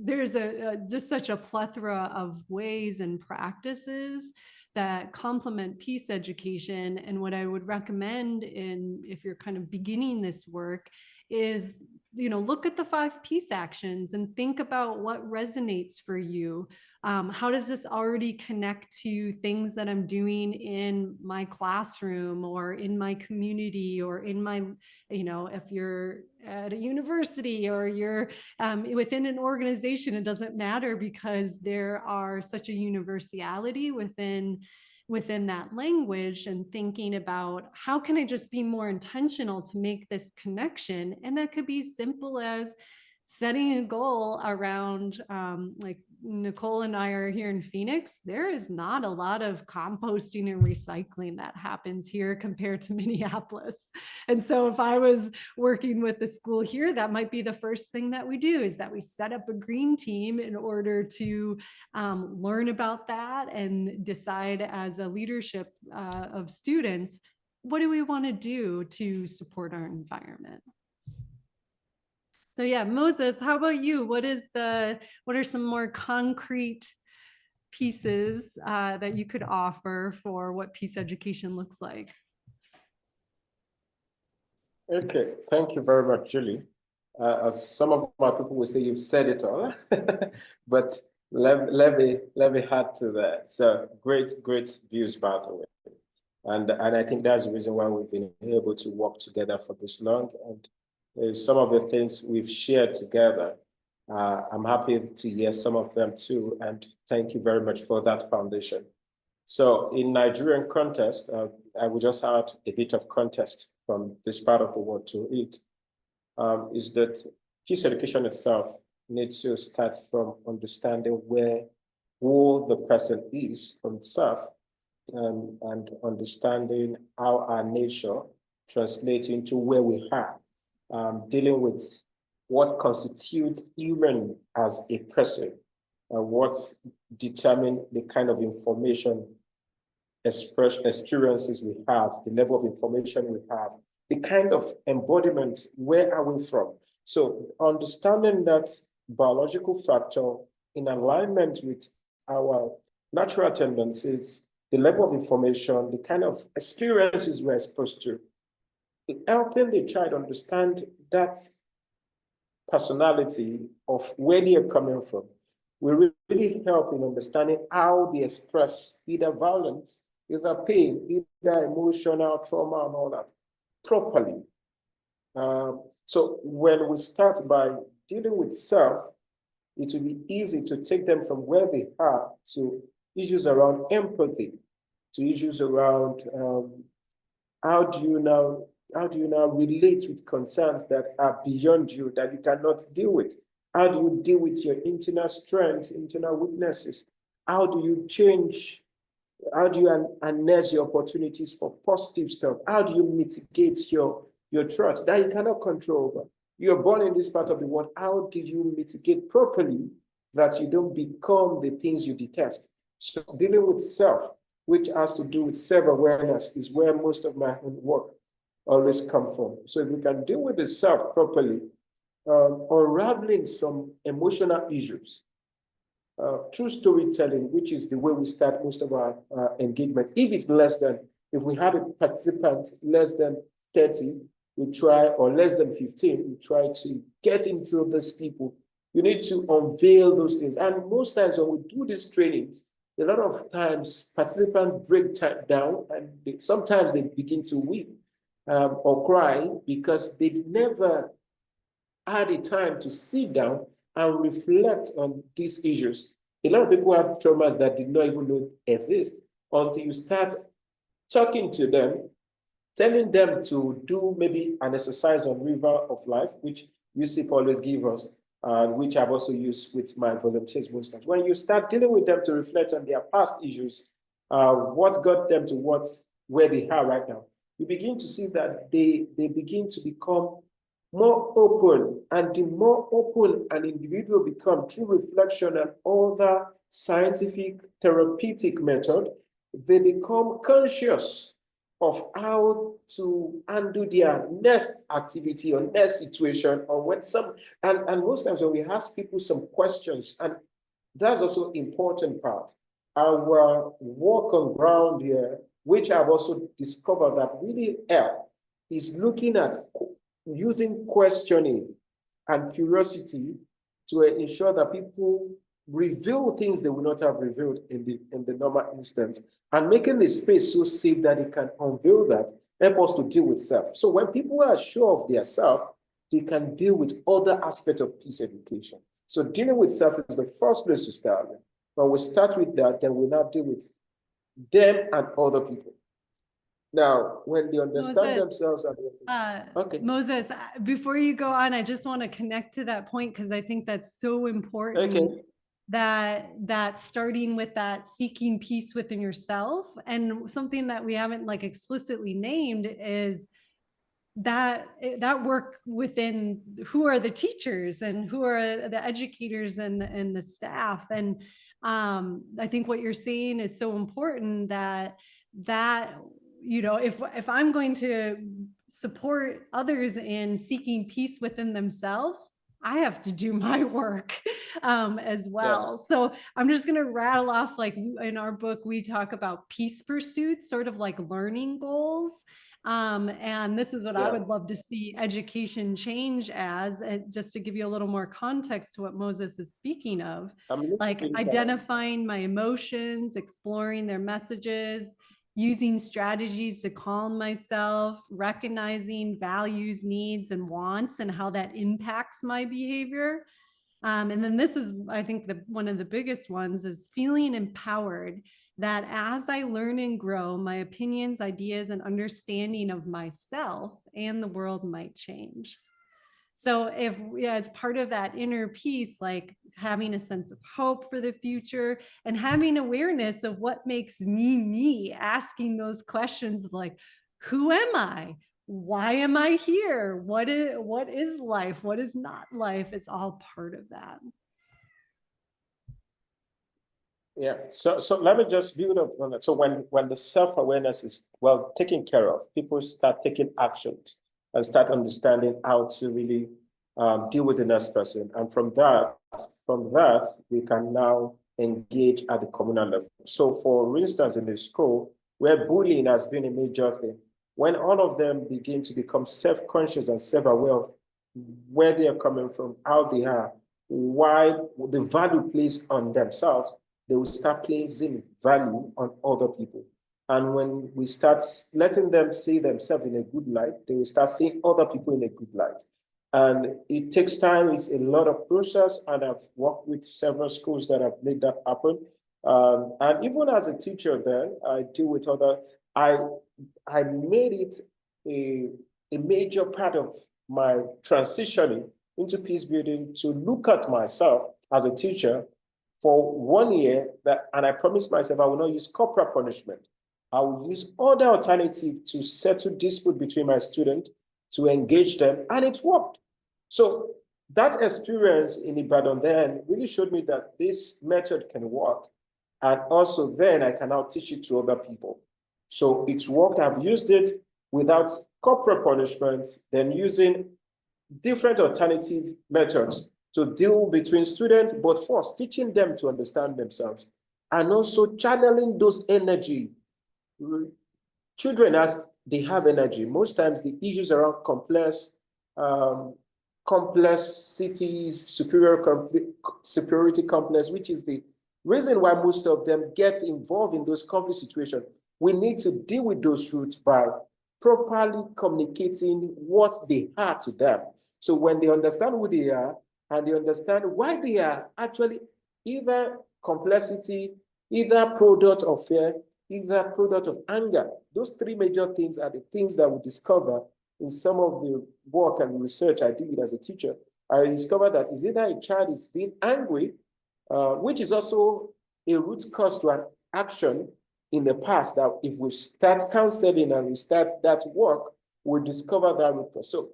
such a plethora of ways and practices that complement peace education. And what I would recommend, if you're kind of beginning this work, is, look at the 5 peace actions and think about what resonates for you. How does this already connect to things that I'm doing in my classroom or in my community or in my, if you're at a university or you're within an organization, it doesn't matter, because there are such a universality within that language, and thinking about how can I just be more intentional to make this connection. And that could be simple as setting a goal around, like Nicole and I are here in Phoenix. There is not a lot of composting and recycling that happens here compared to Minneapolis. And so if I was working with the school here, that might be the first thing that we do, is that we set up a green team in order to learn about that and decide as a leadership of students, what do we want to do to support our environment? So yeah, Moses, how about you? What are some more concrete pieces that you could offer for what peace education looks like? Okay, thank you very much, Julie. As some of my people will say, you've said it all, but let me add to that. So great views, by the way. And I think that's the reason why we've been able to work together for this long. And some of the things we've shared together, I'm happy to hear some of them too. And thank you very much for that foundation. So in Nigerian context, I will just add a bit of context from this part of the world to it, is that peace education itself needs to start from understanding who the person is from itself, and understanding how our nature translates into where we are, dealing with what constitutes human as a person, what determine the kind of information experiences we have, the level of information we have, the kind of embodiment, where are we from? So understanding that biological factor in alignment with our natural tendencies, the level of information, the kind of experiences we're exposed to, helping the child understand that personality of where they are coming from will really help in understanding how they express either violence, either pain, either emotional trauma and all that properly. So when we start by dealing with self, it will be easy to take them from where they are to issues around empathy, to issues around how do you now relate with concerns that are beyond you, that you cannot deal with. How do you deal with your internal strength, internal weaknesses? How do you change? How do you harness your opportunities for positive stuff? How do you mitigate your threats that you cannot control over? You're born in this part of the world. How do you mitigate properly that you don't become the things you detest? So dealing with self, which has to do with self-awareness, is where most of my own work always come from. So if we can deal with the self properly, unraveling some emotional issues, through storytelling, which is the way we start most of our engagement. If we have a participant less than 30, we try, or less than 15, we try to get into these people. You need to unveil those things. And most times when we do these trainings, a lot of times participants break down and sometimes they begin to weep or cry because they never had a time to sit down and reflect on these issues. A lot of people have traumas that did not even know exist until you start talking to them, telling them to do maybe an exercise on River of Life, which UCP always give us, which I've also used with my volunteers most times. When you start dealing with them to reflect on their past issues, what got them to where they are right now, you begin to see that they begin to become more open, and the more open an individual becomes through reflection and other scientific therapeutic method, they become conscious of how to undo their next activity or next situation, or when and most times when we ask people some questions, and that's also important part. Our work on ground here, which I've also discovered that really help, is looking at using questioning and curiosity to ensure that people reveal things they would not have revealed in the normal instance, and making the space so safe that they can unveil that, help us to deal with self. So when people are sure of their self, they can deal with other aspects of peace education. So dealing with self is the first place to start. When we start with that, then we now deal with them and other people. Now, when they understand themselves, okay. Moses, before you go on, I just want to connect to that point because I think that's so important. Okay. That starting with that seeking peace within yourself, and something that we haven't like explicitly named is that work within who are the teachers and who are the educators and the staff. And I think what you're saying is so important that you know, if I'm going to support others in seeking peace within themselves, I have to do my work as well. Yeah. So I'm just going to rattle off, like in our book, we talk about peace pursuits, sort of like learning goals. And this is what I would love to see education change as, just to give you a little more context to what Moses is speaking of, like identifying my emotions, exploring their messages, using strategies to calm myself, recognizing values, needs, and wants, and how that impacts my behavior. And then this is, I think, one of the biggest ones is feeling empowered, that as I learn and grow, my opinions, ideas, and understanding of myself and the world might change. So if as part of that inner peace, like having a sense of hope for the future and having awareness of what makes me, asking those questions of like, who am I? Why am I here? What is life? What is not life? It's all part of that. Yeah, so let me just build up on that. So when the self-awareness is well taken care of, people start taking actions and start understanding how to really deal with the next person. And from that, we can now engage at the communal level. So for instance, in the school, where bullying has been a major thing, when all of them begin to become self-conscious and self-aware of where they are coming from, how they are, why the value placed on themselves, they will start placing value on other people. And when we start letting them see themselves in a good light, they will start seeing other people in a good light. And it takes time, it's a lot of process, and I've worked with several schools that have made that happen. And even as a teacher then, I deal with other, I made it a major part of my transitioning into peace building to look at myself as a teacher for 1 year, and I promised myself I will not use corporal punishment. I will use other alternative to settle dispute between my students, to engage them, and it worked. So that experience in Ibadan then really showed me that this method can work. And also then I can now teach it to other people. So it's worked. I've used it without corporal punishment, then using different alternative methods to deal between students, but first teaching them to understand themselves and also channeling those energy. Children, as they have energy, most times the issues around complexities, superiority complex, which is the reason why most of them get involved in those conflict situations. We need to deal with those roots by properly communicating what they are to them. So when they understand who they are and they understand why they are actually either complexity, either product of fear, either product of anger, those three major things are the things that we discover in some of the work and research I did as a teacher. I discovered that is either a child is being angry, which is also a root cause to an action in the past, that if we start counseling and we start that work, we'll discover that root cause. So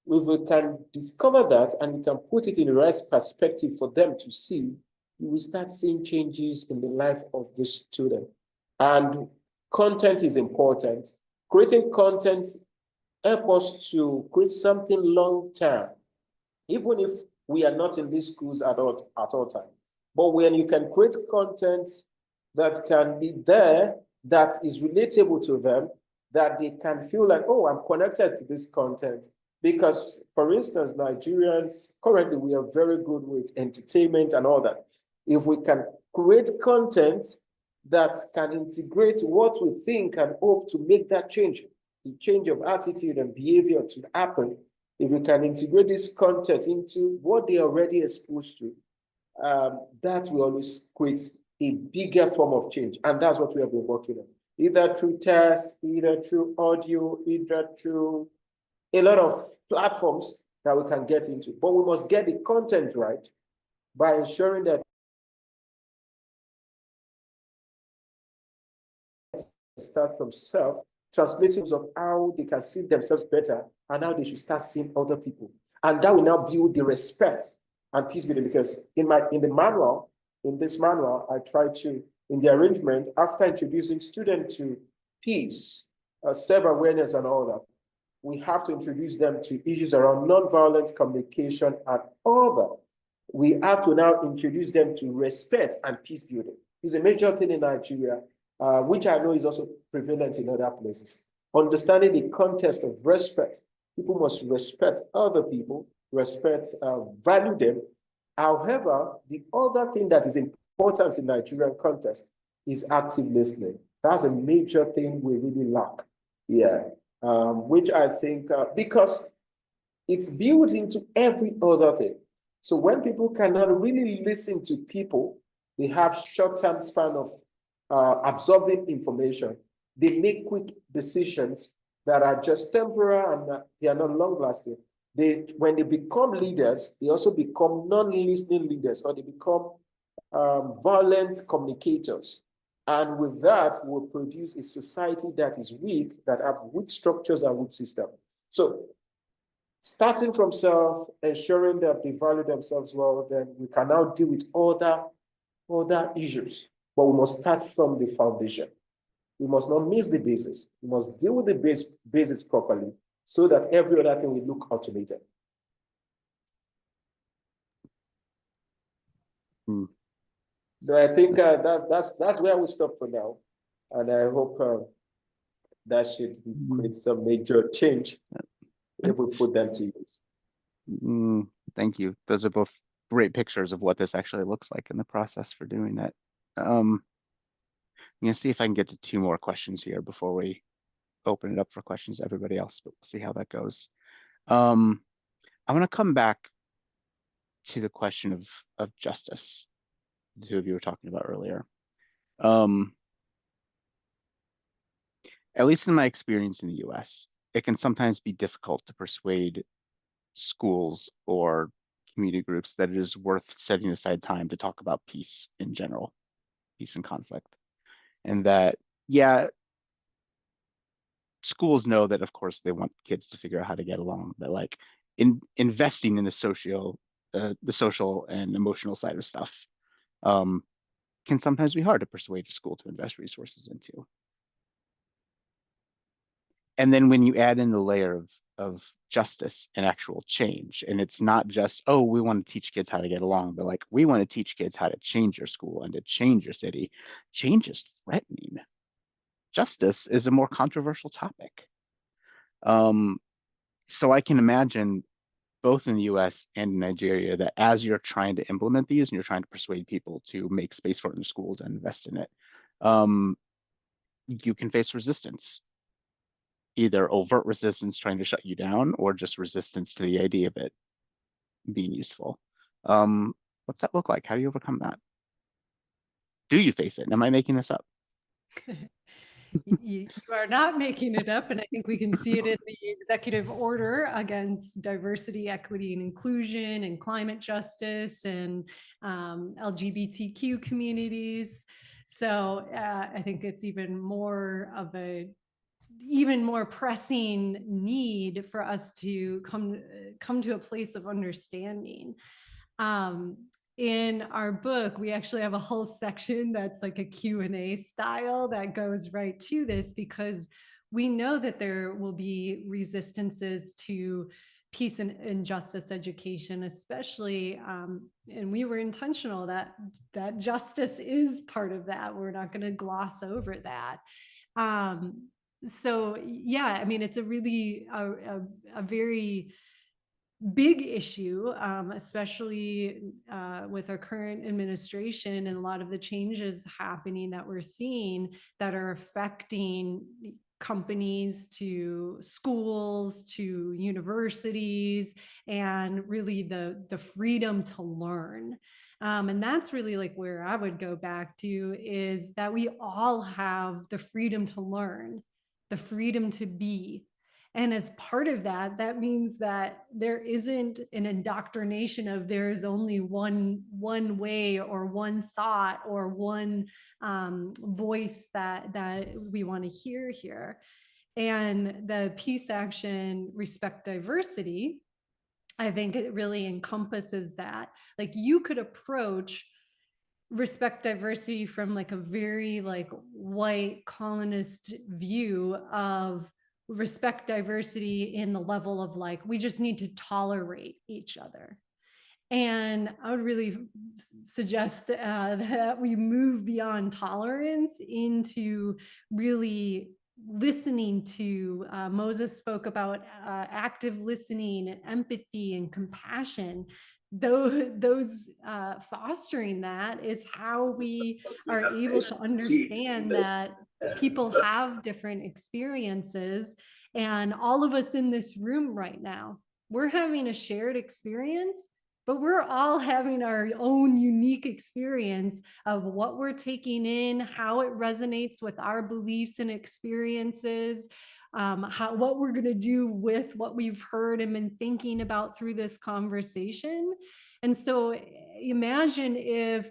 if we can discover that and we can put it in the right perspective for them to see, you will start seeing changes in the life of the student. And content is important. Creating content helps us to create something long-term, even if we are not in these schools at all time. But when you can create content that can be there, that is relatable to them, that they can feel like, oh, I'm connected to this content. Because, for instance, Nigerians, currently we are very good with entertainment and all that. If we can create content that can integrate what we think and hope to make that change, the change of attitude and behavior to happen, if we can integrate this content into what they are already exposed to, that will always create a bigger form of change. And that's what we have been working on, either through tests, either through audio, either through a lot of platforms that we can get into. But we must get the content right by ensuring that start from self, translating of how they can see themselves better and how they should start seeing other people. And that will now build the respect and peace building, because in this manual, I try to, in the arrangement, after introducing students to peace, self-awareness and all that, we have to introduce them to issues around nonviolent communication and other. We have to now introduce them to respect and peace building. It's a major thing in Nigeria, which I know is also prevalent in other places. Understanding the context of respect. People must respect other people, value them. However, the other thing that is important in Nigerian context is active listening. That's a major thing we really lack. Yeah, which I think, because it's built into every other thing. So when people cannot really listen to people, they have short-term span of absorbing information. They make quick decisions that are just temporary and they are not long-lasting. When they become leaders, they also become non-listening leaders, or they become violent communicators. And with that, we'll produce a society that is weak, that have weak structures and weak systems. So starting from self, ensuring that they value themselves well, then we can now deal with other issues. But we must start from the foundation. We must not miss the basis. We must deal with the basis properly so that every other thing will look automated. So I think that's where we stop for now. And I hope that should create some major change if we put them to use. Thank you. Those are both great pictures of what this actually looks like in the process for doing that. I'm going to see if I can get to 2 more questions here before we open it up for questions to everybody else, but we'll see how that goes. I want to come back to the question of justice, the 2 of you were talking about earlier. At least in my experience in the US, it can sometimes be difficult to persuade schools or community groups that it is worth setting aside time to talk about peace in general, peace and conflict. And that, yeah, schools know that, of course, they want kids to figure out how to get along, but like investing in the social and emotional side of stuff um, can sometimes be hard to persuade a school to invest resources into. And then when you add in the layer of justice and actual change, and it's not just, oh, we want to teach kids how to get along, but like we want to teach kids how to change your school and to change your city. Change is threatening. Justice is a more controversial topic. Um, so I can imagine both in the US and in Nigeria that as you're trying to implement these and you're trying to persuade people to make space for it in schools and invest in it, um, you can face resistance, either overt resistance trying to shut you down or just resistance to the idea of it being useful. Um, what's that look like? How do you overcome that? Do you face it? Am I making this up? You are not making it up, and I think we can see it in the executive order against diversity, equity, and inclusion, and climate justice, and LGBTQ communities. So I think it's even more pressing need for us to come to a place of understanding. In our book, we actually have a whole section that's like a Q&A style that goes right to this, because we know that there will be resistances to peace and justice education, especially, and we were intentional that justice is part of that. We're not going to gloss over that. So yeah, I mean, it's a really a very big issue, especially with our current administration and a lot of the changes happening that we're seeing that are affecting companies to schools to universities, and really the freedom to learn. And that's really like where I would go back to, is that we all have the freedom to learn, the freedom to be. And as part of that, that means that there isn't an indoctrination of there's only one way or one thought or one voice that we want to hear here. And the peace action, respect diversity, I think it really encompasses that. Like, you could approach respect diversity from like a very like white colonist view of respect diversity in the level of like, we just need to tolerate each other. And I would really suggest that we move beyond tolerance into really listening to, Moses spoke about active listening and empathy and compassion. Those fostering that is how we are able to understand that people have different experiences. And all of us in this room right now, we're having a shared experience, but we're all having our own unique experience of what we're taking in, how it resonates with our beliefs and experiences, what we're going to do with what we've heard and been thinking about through this conversation. And so imagine if,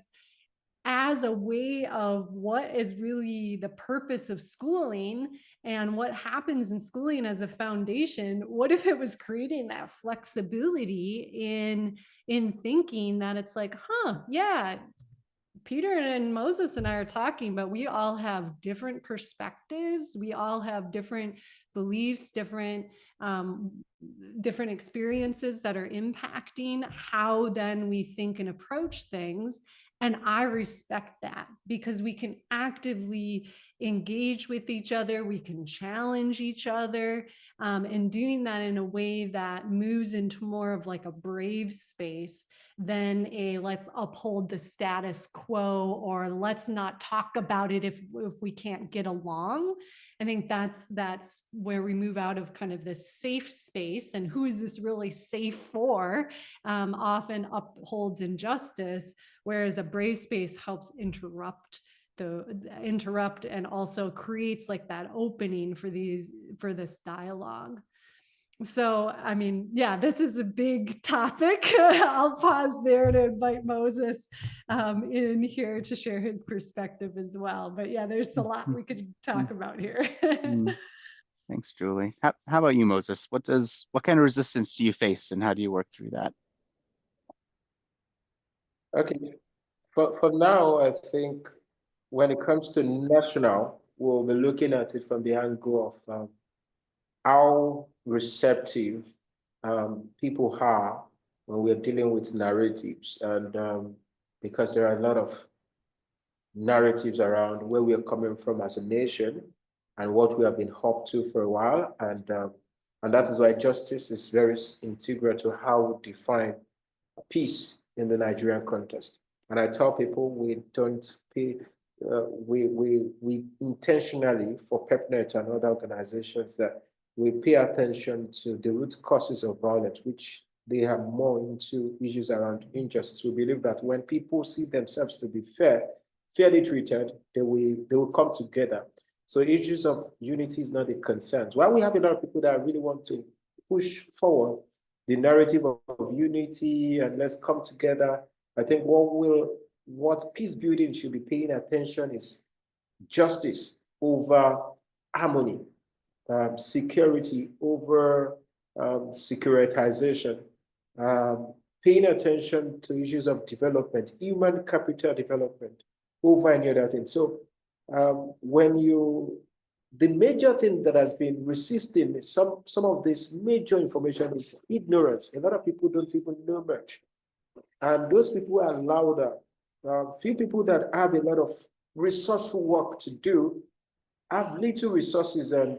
as a way of what is really the purpose of schooling and what happens in schooling as a foundation, what if it was creating that flexibility in thinking that it's like, yeah, Peter and Moses and I are talking, but we all have different perspectives. We all have different beliefs, different experiences that are impacting how then we think and approach things. And I respect that, because we can actively engage with each other. We can challenge each other, and doing that in a way that moves into more of like a brave space than a let's uphold the status quo, or let's not talk about it if we can't get along. I think that's where we move out of kind of this safe space, and who is this really safe for, often upholds injustice, whereas a brave space helps interrupt and also creates like that opening for this dialogue. So, I mean, yeah, this is a big topic. I'll pause there to invite Moses in here to share his perspective as well. But yeah, there's a lot we could talk about here. Thanks, Julie. How about you, Moses? What kind of resistance do you face and how do you work through that? Okay, but for now, I think when it comes to national, we'll be looking at it from the angle of how receptive people are when we're dealing with narratives. And because there are a lot of narratives around where we are coming from as a nation and what we have been up to for a while. And that is why justice is very integral to how we define peace in the Nigerian context. And I tell people we don't pay, we intentionally, for PepNet and other organizations, that we pay attention to the root causes of violence, which they are more into issues around injustice. We believe that when people see themselves to be fairly treated, they will come together. So issues of unity is not a concern. While we have a lot of people that really want to push forward the narrative of unity and let's come together, I think what peace building should be paying attention is justice over harmony, security over securitization, paying attention to issues of development, human capital development over any other thing. So the major thing that has been resisting some of this major information is ignorance. A lot of people don't even know much. And those people are louder. Few people that have a lot of resourceful work to do have little resources and,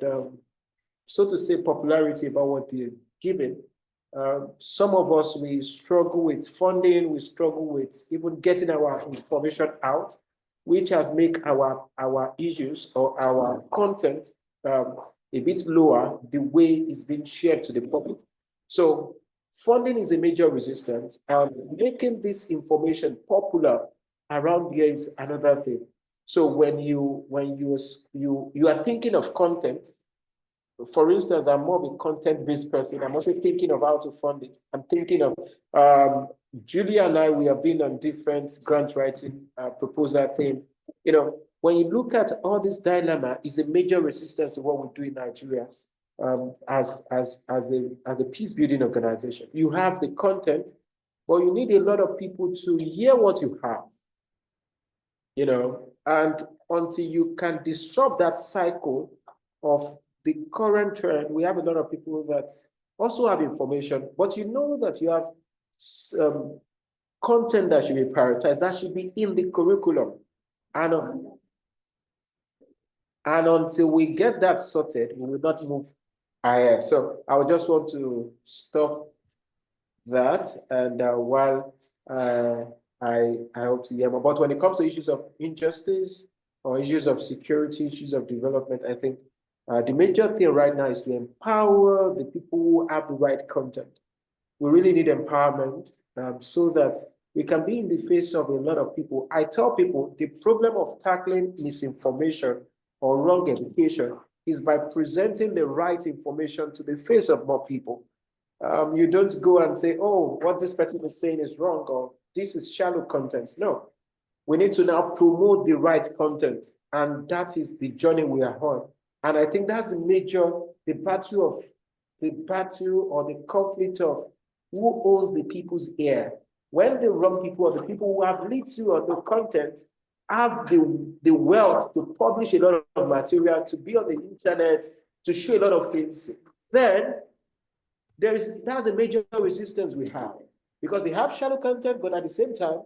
so to say, popularity about what they're given. Some of us, we struggle with funding, we struggle with even getting our information out, which has made our issues or our content a bit lower the way it's being shared to the public. So funding is a major resistance, and making this information popular around here is another thing. So when you are thinking of content, for instance, I'm more of a content-based person. I'm also thinking of how to fund it. I'm thinking of Julie and I, we have been on different grant writing proposal thing. You know, when you look at all this dilemma, is a major resistance to what we do in Nigeria as the peace building organization. You have the content, but you need a lot of people to hear what you have. You know, and until you can disrupt that cycle of the current trend, we have a lot of people that also have information, but you know that you have content that should be prioritized, that should be in the curriculum. And until we get that sorted, we will not move ahead. So I would just want to stop that. And while I hope to hear more. But when it comes to issues of injustice or issues of security, issues of development, I think the major thing right now is to empower the people who have the right content. We really need empowerment so that we can be in the face of a lot of people. I tell people the problem of tackling misinformation or wrong education is by presenting the right information to the face of more people. You don't go and say, oh, what this person is saying is wrong, or this is shallow content. No, we need to now promote the right content. And that is the journey we are on. And I think that's the battle or the conflict of who owns the people's ear. When the wrong people or the people who have little or no content have the wealth to publish a lot of material, to be on the internet, to show a lot of things, then that's a major resistance we have. Because they have shallow content, but at the same time,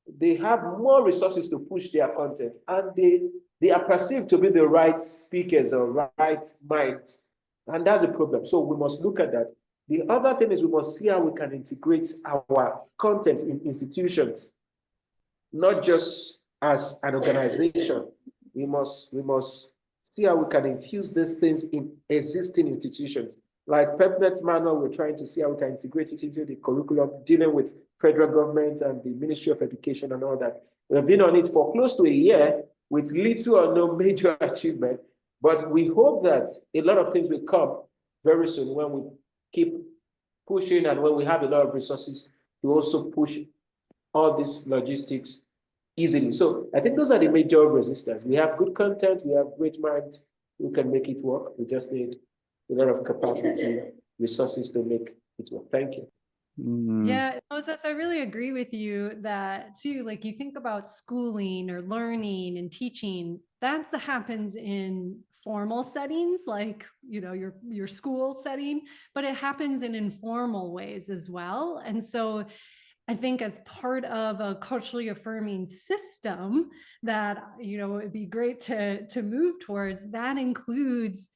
they have more resources to push their content, and they are perceived to be the right speakers or right minds, and that's a problem. So we must look at that. The other thing is we must see how we can integrate our content in institutions, not just as an organization. We must see how we can infuse these things in existing institutions. Like PepNet manual, we're trying to see how we can integrate it into the curriculum, dealing with federal government and the Ministry of Education and all that. We've been on it for close to a year with little or no major achievement, but we hope that a lot of things will come very soon when we keep pushing, and when we have a lot of resources, to also push all these logistics easily. So I think those are the major resistors. We have good content, we have great minds who can make it work. We just need a lot of capacity, resources to make it work. Thank you. Yeah, Moses, I really agree with you that too. Like you think about schooling or learning and teaching, that happens in formal settings, like your school setting, but it happens in informal ways as well. And so I think as part of a culturally affirming system that it'd be great to move towards, that includes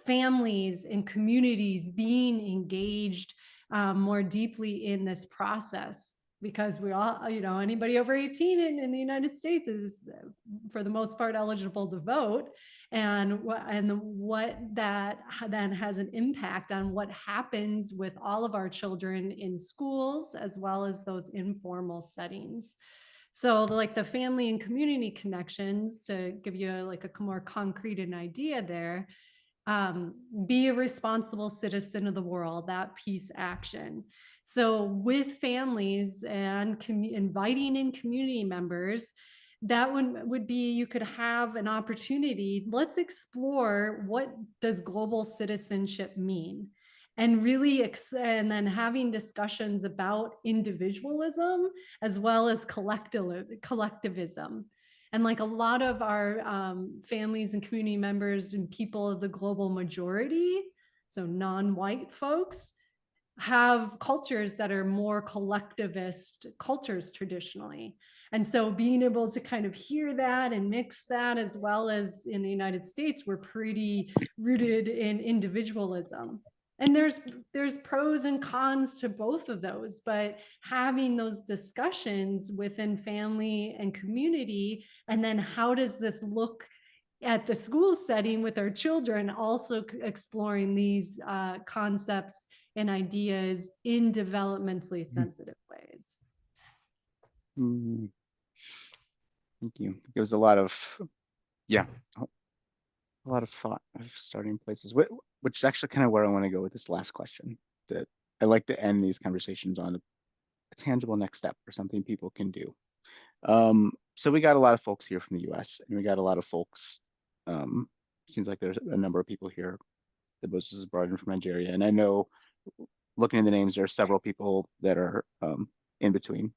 families and communities being engaged more deeply in this process, because we all, anybody over 18 in the United States is for the most part eligible to vote. And what that then has an impact on what happens with all of our children in schools, as well as those informal settings. So like the family and community connections, to give you like a more concrete an idea there, be a responsible citizen of the world, that peace action. So with families and inviting in community members, that one would be, you could have an opportunity. Let's explore, what does global citizenship mean? And really, and then having discussions about individualism as well as collectivism. And like a lot of our families and community members and people of the global majority, so non-white folks, have cultures that are more collectivist cultures traditionally. And so being able to kind of hear that and mix that, as well as in the United States, we're pretty rooted in individualism. And there's pros and cons to both of those, but having those discussions within family and community, and then how does this look at the school setting with our children, also exploring these concepts and ideas in developmentally sensitive ways. Thank you. There was a lot of, yeah, a lot of thought of starting places, which is actually kind of where I want to go with this last question. That I like to end these conversations on a tangible next step or something people can do. So we got a lot of folks here from the US, and we got a lot of folks, seems like there's a number of people here that Moses has brought in from Nigeria. And I know, looking at the names, there are several people that are in between.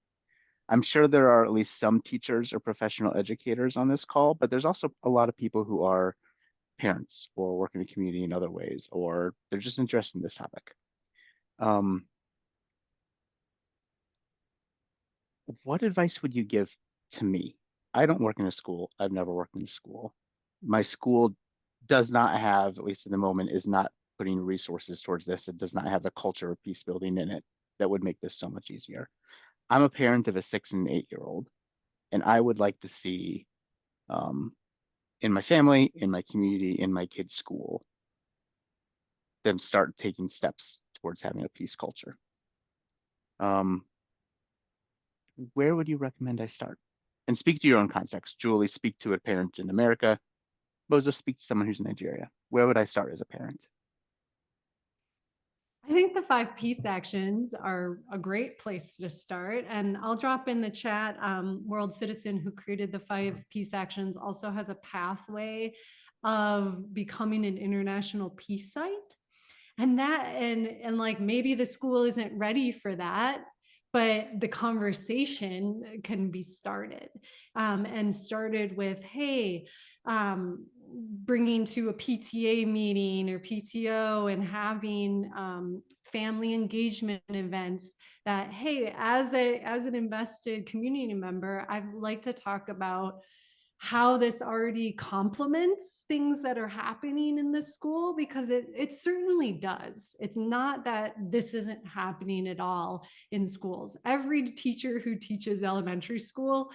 I'm sure there are at least some teachers or professional educators on this call, but there's also a lot of people who are parents or work in the community in other ways, or they're just interested in this topic. What advice would you give to me? I don't work in a school. I've never worked in a school. My school does not have, at least in the moment, is not putting resources towards this. It does not have the culture of peace building in it that would make this so much easier. I'm a parent of a 6 and 8-year-old, and I would like to see in my family, in my community, in my kids' school, them start taking steps towards having a peace culture. Where would you recommend I start? And speak to your own context. Julie, speak to a parent in America. Moses, speak to someone who's in Nigeria. Where would I start as a parent? I think the 5 peace actions are a great place to start. And I'll drop in the chat, World Citizen, who created the 5 peace actions, also has a pathway of becoming an international peace site. And that, and like maybe the school isn't ready for that, but the conversation can be started, and started with, hey, bringing to a PTA meeting or PTO and having family engagement events that, hey, as an invested community member, I'd like to talk about how this already complements things that are happening in the school, because it certainly does. It's not that this isn't happening at all in schools. Every teacher who teaches elementary school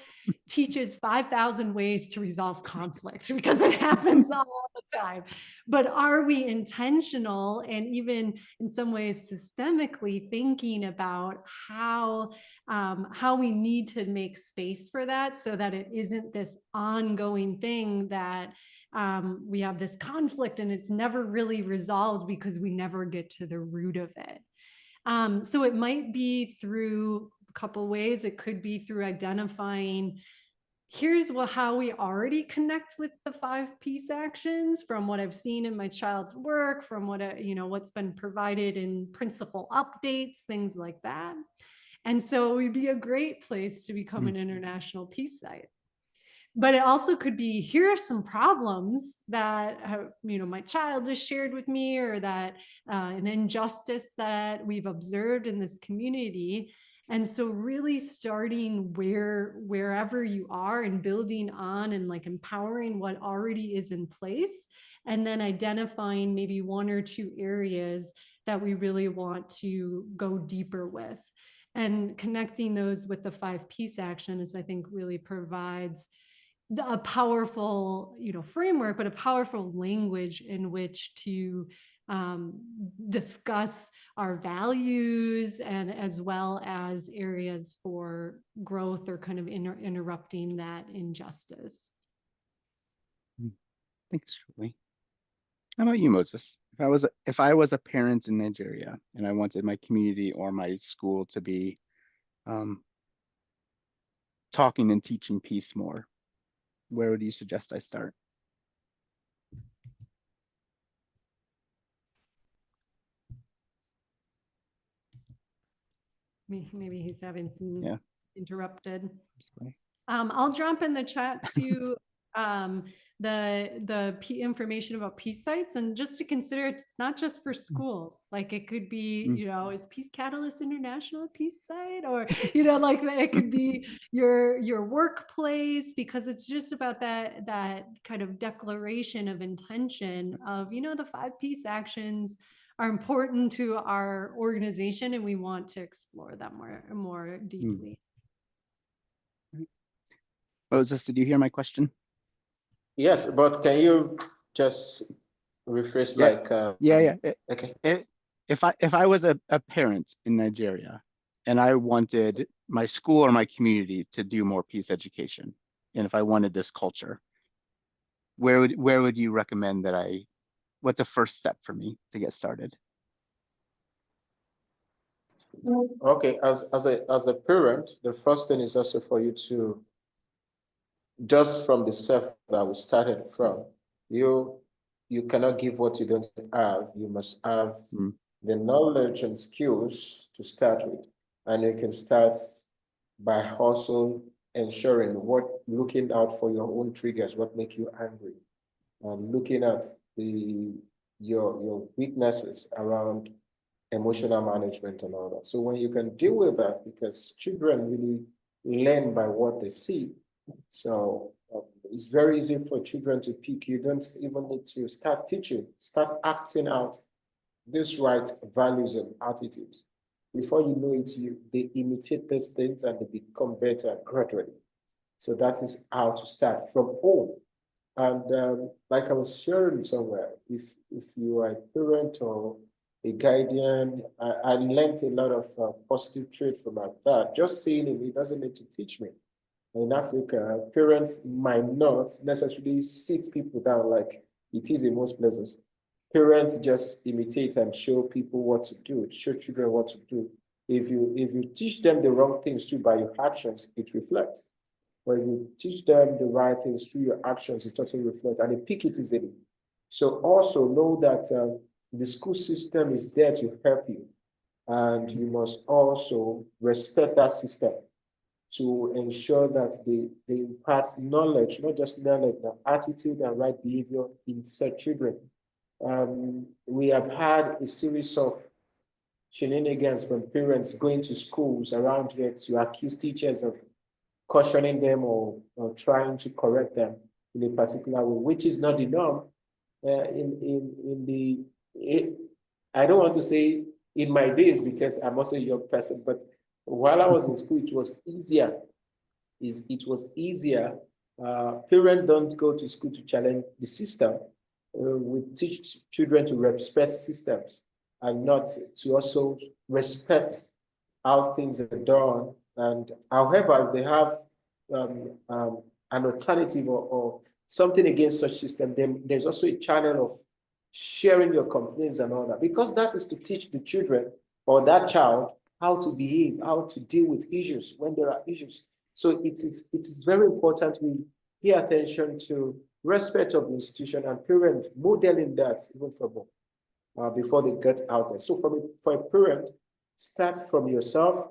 teaches 5,000 ways to resolve conflict, because it happens all the time. But are we intentional, and even in some ways systemically thinking about how we need to make space for that, so that it isn't this ongoing thing that we have this conflict and it's never really resolved because we never get to the root of it. So it might be through a couple ways. It could be through identifying, here's how we already connect with the 5 peace actions from what I've seen in my child's work, from what's been provided in principal updates, things like that. And so it would be a great place to become an international peace site. But it also could be, here are some problems that my child has shared with me, or that an injustice that we've observed in this community. And so really starting wherever you are and building on and like empowering what already is in place, and then identifying maybe 1 or 2 areas that we really want to go deeper with, and connecting those with the 5 peace actions, I think really provides a powerful, framework, but a powerful language in which to discuss our values, and as well as areas for growth or kind of interrupting that injustice. Thanks, Julie. How about you, Moses? If I was a parent in Nigeria and I wanted my community or my school to be talking and teaching peace more, where would you suggest I start? Maybe he's having some interrupted. I'll jump in the chat to the information about peace sites, and just to consider, it's not just for schools. Like it could be, is Peace Catalyst International a peace site, or like it could be your workplace, because it's just about that kind of declaration of intention of the 5 peace actions are important to our organization, and we want to explore them more deeply. Moses, did you hear my question? Yes, but can you just rephrase Okay. If I was a parent in Nigeria and I wanted my school or my community to do more peace education, and if I wanted this culture, where would you recommend that what's the first step for me to get started? Okay, as a parent, the first thing is also for you to, just from the self that we started from, you cannot give what you don't have. You must have the knowledge and skills to start with. And you can start by also ensuring looking out for your own triggers, what make you angry, and looking at your weaknesses around emotional management and all that. So when you can deal with that, because children really learn by what they see. So it's very easy for children to pick. You don't even need to start teaching, start acting out these right values and attitudes. Before you know it, they imitate these things and they become better gradually. So that is how to start from home. And like I was sharing somewhere, if you are a parent or a guardian, I learned a lot of positive traits from my dad. Just seeing him, he doesn't need to teach me. In Africa, parents might not necessarily sit people down like it is in most places. Parents just imitate and show people what to do, show children what to do. If you teach them the wrong things too by your actions, it reflects. But if you teach them the right things through your actions, it totally reflects, and they pick it easily. So also know that the school system is there to help you, and you must also respect that system to ensure that they impart knowledge, not just knowledge, but attitude and right behavior in such children. We have had a series of shenanigans from parents going to schools around here to accuse teachers of cautioning them or trying to correct them in a particular way, which is not the norm. I don't want to say in my days, because I'm also a young person, but while I was in school, it was easier. Parents don't go to school to challenge the system. We teach children to respect systems and not to also respect how things are done. And however, if they have an alternative or something against such system, then there's also a channel of sharing your complaints and all that, because that is to teach the children or that child how to behave, how to deal with issues when there are issues. So it is very important we pay attention to respect of the institution and parents modeling that even from before they get out there. So for a parent, start from yourself,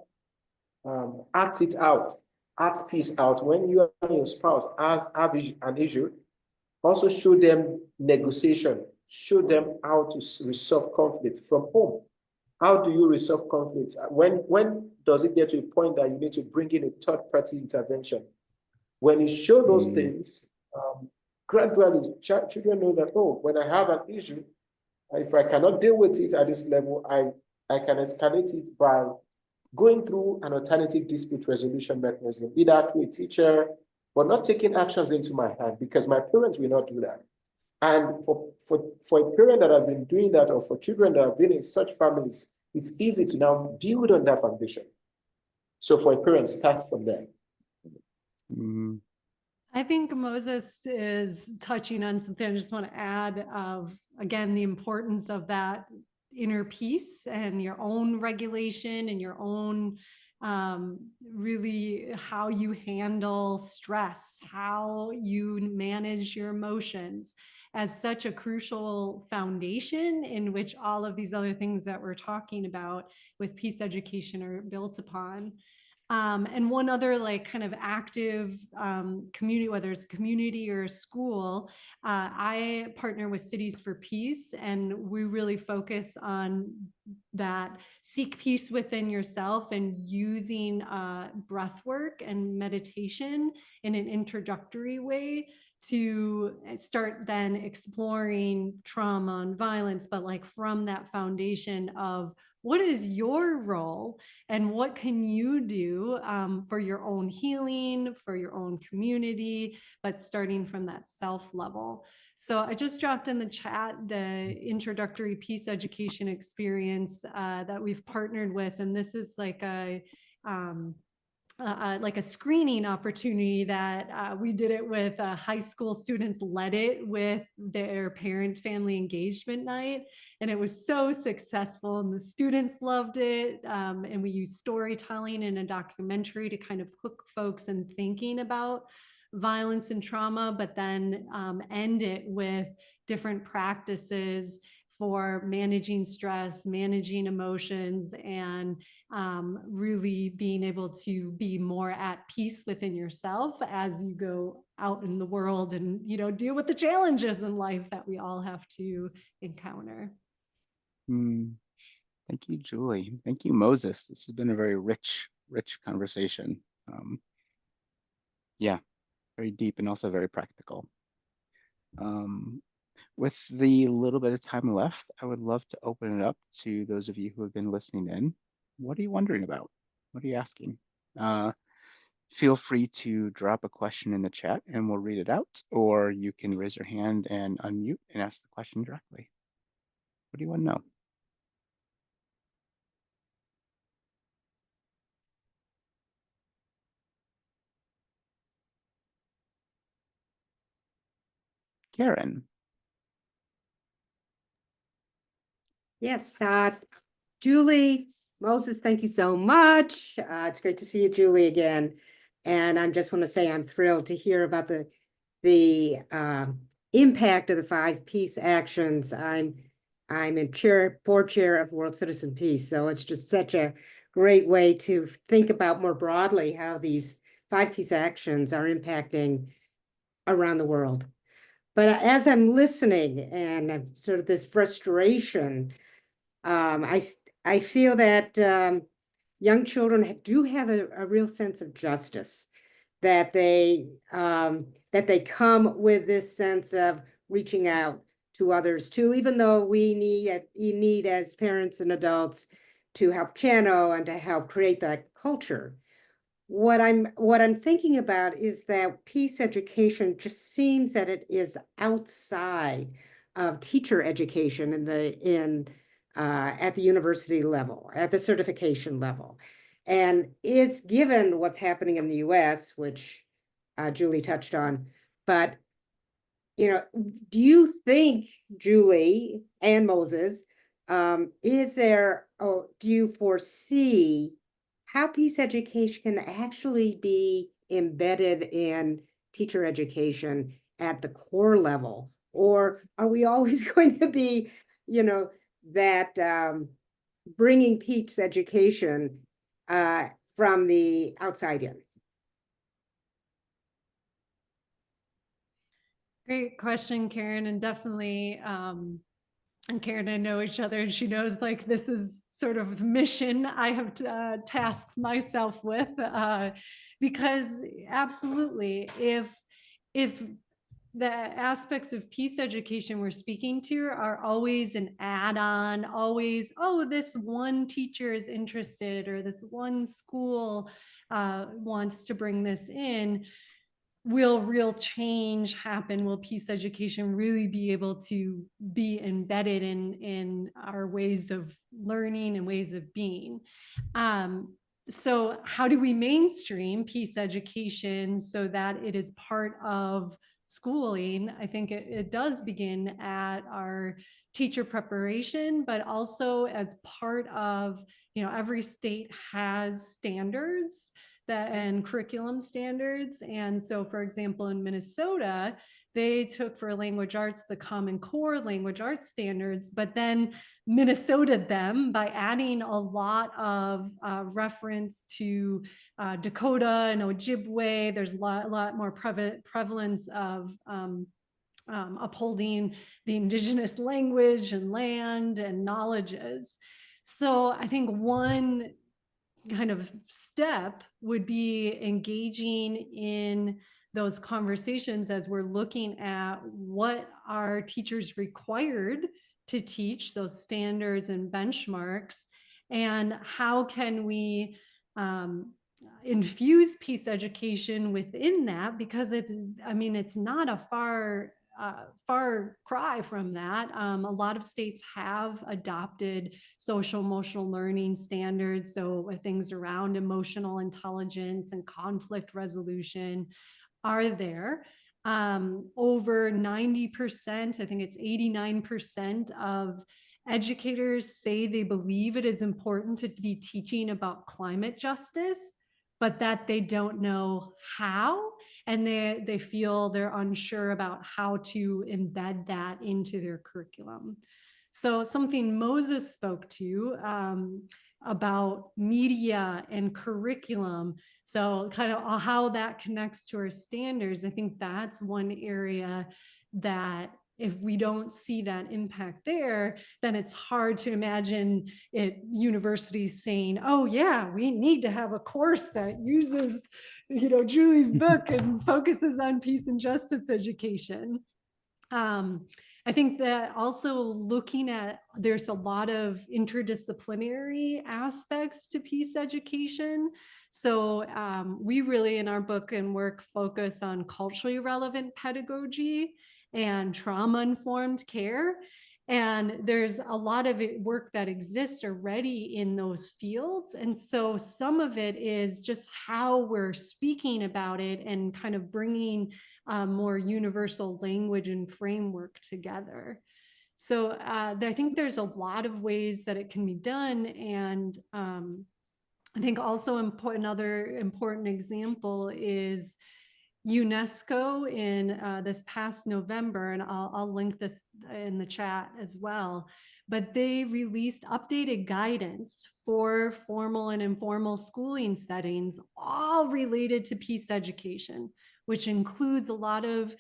act it out, act peace out. When you and your spouse have an issue, also show them negotiation, show them how to resolve conflict from home. How do you resolve conflict? When does it get to a point that you need to bring in a third-party intervention? When you show those things, gradually children know that, oh, when I have an issue, if I cannot deal with it at this level, I can escalate it by going through an alternative dispute resolution mechanism, either through a teacher, but not taking actions into my hand, because my parents will not do that. And for a parent that has been doing that, or for children that have been in such families, it's easy to now build on that foundation. So for a parent, start from there. I think Moses is touching on something I just want to add of, again, the importance of that inner peace and your own regulation and your own really how you handle stress, how you manage your emotions as such a crucial foundation in which all of these other things that we're talking about with peace education are built upon. And one other like kind of active community, whether it's community or school, I partner with Cities for Peace, and we really focus on that, seek peace within yourself, and using breath work and meditation in an introductory way to start then exploring trauma and violence, but like from that foundation of what is your role and what can you do for your own healing, for your own community, but starting from that self level. So I just dropped in the chat the introductory peace education experience that we've partnered with. And this is like a screening opportunity that we did it with high school students, led it with their parent family engagement night. And it was so successful and the students loved it. And we used storytelling in a documentary to kind of hook folks in thinking about violence and trauma, but then end it with different practices for managing stress, managing emotions, and really being able to be more at peace within yourself as you go out in the world and, you know, deal with the challenges in life that we all have to encounter. Thank you, Julie. Thank you, Moses. This has been a very rich conversation. Yeah, very deep and also very practical. With the little bit of time left, I would love to open it up to those of you who have been listening in. What are you wondering about? What are you asking? Feel free to drop a question in the chat and we'll read it out, or you can raise your hand and unmute and ask the question directly. What do you want to know? Karen. Yes, Julie, Moses, thank you so much. It's great to see you, Julie, again. And I just want to say I'm thrilled to hear about the impact of the 5 peace actions. I'm in board chair of World Citizen Peace, so it's just such a great way to think about more broadly how these 5 peace actions are impacting around the world. But as I'm listening and I'm sort of this frustration, I feel that young children do have a real sense of justice, that they come with this sense of reaching out to others too, even though we need as parents and adults to help channel and to help create that culture. What I'm thinking about is that peace education just seems that it is outside of teacher education at the university level, at the certification level, and is given what's happening in the US, which Julie touched on, but do you think, Julie and Moses, is there, or do you foresee how peace education can actually be embedded in teacher education at the core level? Or are we always going to be, that bringing peace education from the outside in? Great question, Karen, and definitely, and Karen and I know each other, and she knows like this is sort of mission I have tasked myself with, because absolutely, if the aspects of peace education we're speaking to are always an add-on, always, oh, this one teacher is interested, or this one school wants to bring this in, will real change happen? Will peace education really be able to be embedded in our ways of learning and ways of being? So how do we mainstream peace education so that it is part of schooling? I think it does begin at our teacher preparation, but also as part of, every state has standards and curriculum standards. And so, for example, in Minnesota, they took for language arts the Common Core language arts standards, but then Minnesota them by adding a lot of reference to Dakota and Ojibwe. There's a lot more prevalence of upholding the indigenous language and land and knowledges. So I think one kind of step would be engaging in those conversations as we're looking at what are teachers required to teach, those standards and benchmarks, and how can we infuse peace education within that, because it's not a far cry from that. A lot of states have adopted social emotional learning standards, so things around emotional intelligence and conflict resolution are there. Over 90%, I think it's 89% of educators say they believe it is important to be teaching about climate justice, but that they don't know how, and they feel they're unsure about how to embed that into their curriculum. So something Moses spoke to about media and curriculum, so kind of how that connects to our standards, I think that's one area that if we don't see that impact there, then it's hard to imagine universities saying, oh yeah, we need to have a course that uses, Julie's book and focuses on peace and justice education. I think that also looking at, there's a lot of interdisciplinary aspects to peace education. So we really in our book and work focus on culturally relevant pedagogy and trauma-informed care. And there's a lot of work that exists already in those fields. And so some of it is just how we're speaking about it and kind of bringing more universal language and framework together. So I think there's a lot of ways that it can be done. And I think also another important example is UNESCO in this past November, and I'll link this in the chat as well, but they released updated guidance for formal and informal schooling settings, all related to peace education, which includes a lot of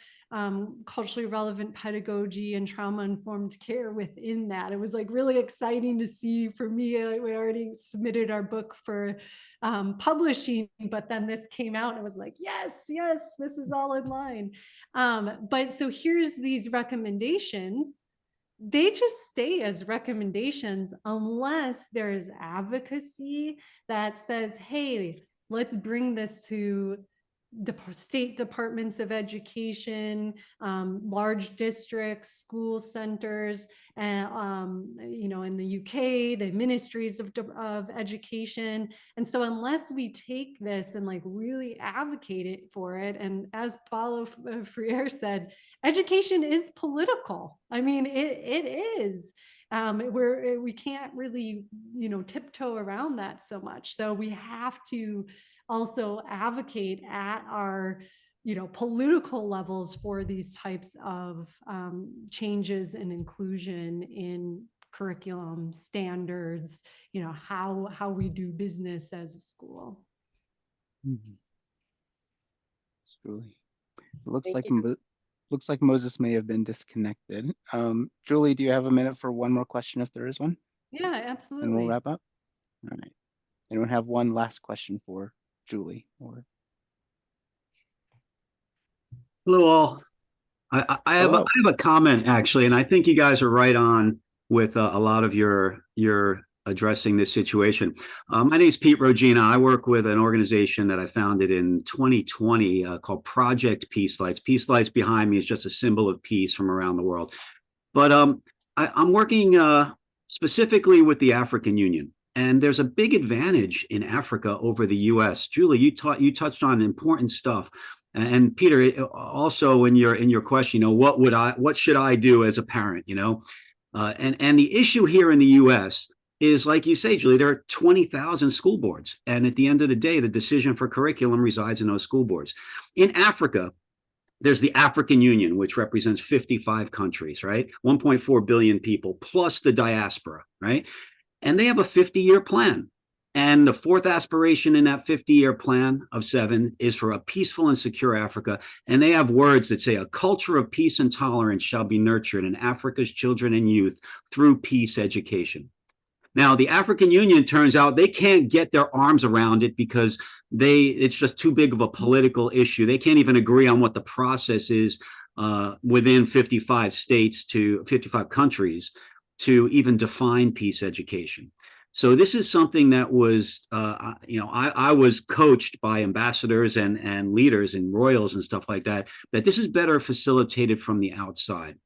culturally relevant pedagogy and trauma-informed care within that. It was like really exciting to see for me. We already submitted our book for publishing, but then this came out and it was like, yes, this is all in line. But so here's these recommendations. They just stay as recommendations unless there's advocacy that says, hey, let's bring this to state departments of education, large districts, school centers, and in the UK, the ministries of education. And so unless we take this and like really advocate it for it, and as Paulo Freire said, education is political. I mean, it is. We can't really, tiptoe around that so much. So we have to also advocate at our political levels for these types of changes and inclusion in curriculum standards, how we do business as a school. Mhm. It's really, Thank you. looks like Moses may have been disconnected. Julie, do you have a minute for one more question if there is one? Yeah, And we'll absolutely. wrap up. All right. Anyone have one last question for Julie? Or Hello, all. I have hello. a comment actually, and I think you guys are right on with a lot of your addressing this situation. My name is Pete Rogina. I work with an organization that I founded in 2020 called Project Peace Lights. Peace Lights behind me is just a symbol of peace from around the world. But I'm working specifically with the African Union. And there's a big advantage in Africa over the U.S. Julie, you touched on important stuff. And Peter, also in your question, what should I do as a parent, and the issue here in the U.S. is, like you say, Julie, there are 20,000 school boards, and at the end of the day, the decision for curriculum resides in those school boards. In Africa, there's the African Union, which represents 55 countries, right? 1.4 billion people plus the diaspora, right? And they have a 50-year plan. And the fourth aspiration in that 50-year plan of 7 is for a peaceful and secure Africa. And they have words that say a culture of peace and tolerance shall be nurtured in Africa's children and youth through peace education. Now, the African Union, turns out they can't get their arms around it because it's just too big of a political issue. They can't even agree on what the process is within 55 states to 55 countries to even define peace education. So this is something that was, I was coached by ambassadors and leaders and royals and stuff like that this is better facilitated from the outside.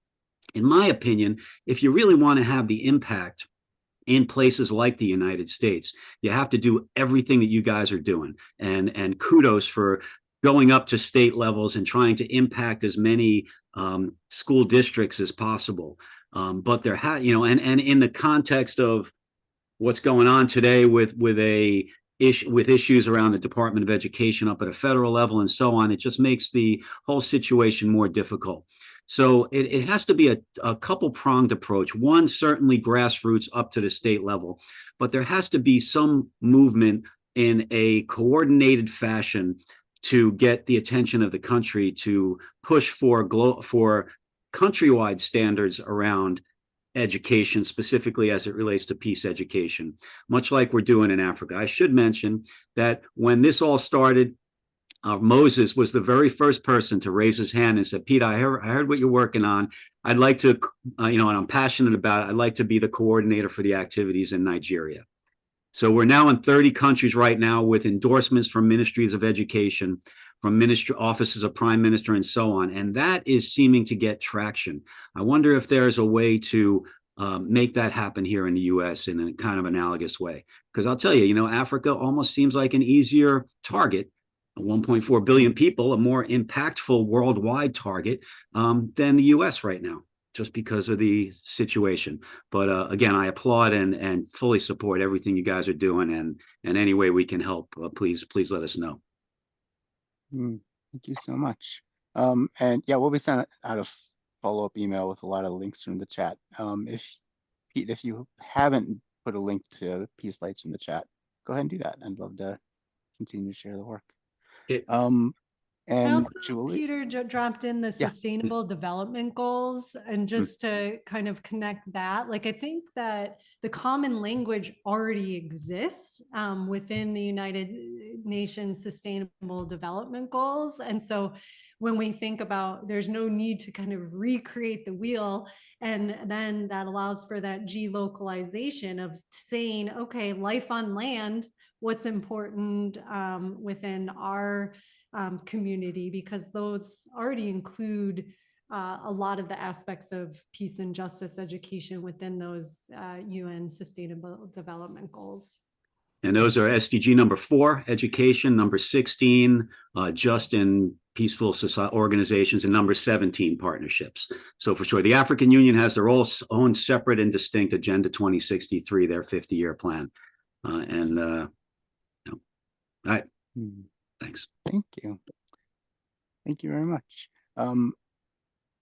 In my opinion, if you really want to have the impact in places like the United States, you have to do everything that you guys are doing. And kudos for going up to state levels and trying to impact as many school districts as possible. But there and in the context of what's going on today with issues around the Department of Education up at a federal level and so on, it just makes the whole situation more difficult. So it has to be a couple-pronged approach. One, certainly grassroots up to the state level, but there has to be some movement in a coordinated fashion to get the attention of the country to push for countrywide standards around education, specifically as it relates to peace education, much like we're doing in Africa. I should mention that when this all started, Moses was the very first person to raise his hand and said, Pete, I heard what you're working on. I'd like to, and I'm passionate about it. I'd like to be the coordinator for the activities in Nigeria. So we're now in 30 countries right now with endorsements from ministries of education, from ministry offices of prime minister and so on. And that is seeming to get traction. I wonder if there's a way to make that happen here in the U.S. in a kind of analogous way. Because I'll tell you, Africa almost seems like an easier target. 1.4 billion people, a more impactful worldwide target than the U.S. right now, just because of the situation. But again, I applaud and fully support everything you guys are doing, and any way we can help, please let us know. Thank you so much. And yeah, we'll be sending out a follow-up email with a lot of links from the chat. If you haven't put a link to Peace Lights in the chat, go ahead and do that. I'd love to continue to share the work. And Also, Julie, Peter dropped in the Yeah. sustainable development goals, and just to kind of connect that, like I think that the common language already exists within the United Nations Sustainable Development Goals. And so when we think about, there's no need to kind of recreate the wheel, and then that allows for that G-localization of saying, okay, life on land, what's important within our community, because those already include a lot of the aspects of peace and justice education within those UN Sustainable Development Goals. And those are SDG number 4, education, number 16, just and peaceful society organizations, and number 17, partnerships. So for sure, the African Union has their own separate and distinct Agenda 2063, their 50-year plan. All right, thanks. Thank you. Thank you very much.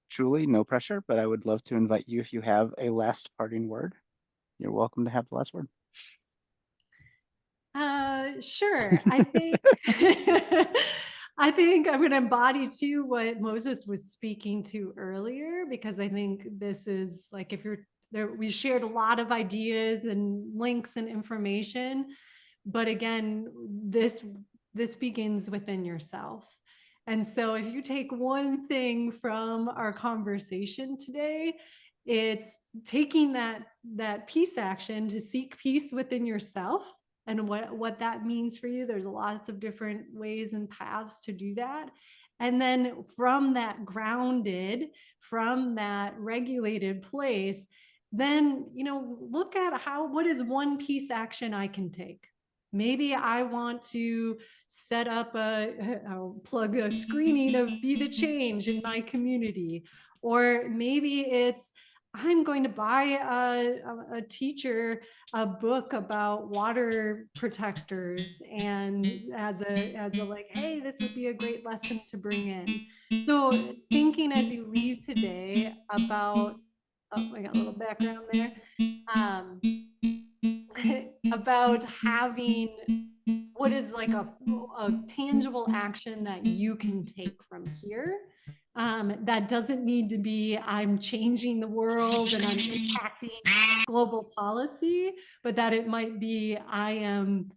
Julie, no pressure, but I would love to invite you if you have a last parting word. You're welcome to have the last word. Sure. I think I think I'm going to embody too what Moses was speaking to earlier, because I think this is like, if you're there, we shared a lot of ideas and links and information, but again, this begins within yourself. And so if you take one thing from our conversation today, it's taking that peace action to seek peace within yourself, and what that means for you. There's lots of different ways and paths to do that. And then from that grounded, from that regulated place, then, look at what is one peace action I can take. Maybe I want to set up I'll plug a screening of Be the Change in my community. Or maybe it's, I'm going to buy a teacher a book about water protectors, and as a like, hey, this would be a great lesson to bring in. So thinking as you leave today about, oh, I got a little background there, about having what is like a tangible action that you can take from here. That doesn't need to be, I'm changing the world and I'm impacting global policy, but that it might be, I am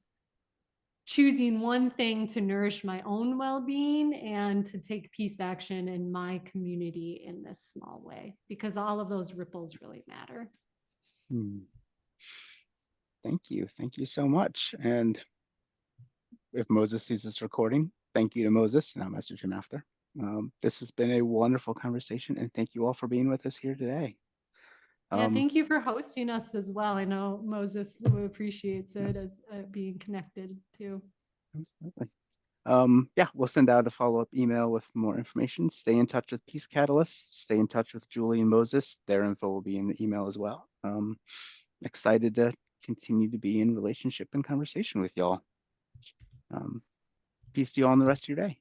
choosing one thing to nourish my own well-being and to take peace action in my community in this small way, because all of those ripples really matter. Thank you. Thank you so much. And if Moses sees this recording, thank you to Moses, and I'll message him after. This has been a wonderful conversation, and thank you all for being with us here today. Yeah, thank you for hosting us as well. I know Moses appreciates it as being connected too. Absolutely. Yeah, we'll send out a follow-up email with more information. Stay in touch with Peace Catalysts. Stay in touch with Julie and Moses. Their info will be in the email as well. Excited to continue to be in relationship and conversation with y'all. Peace to you all in the rest of your day.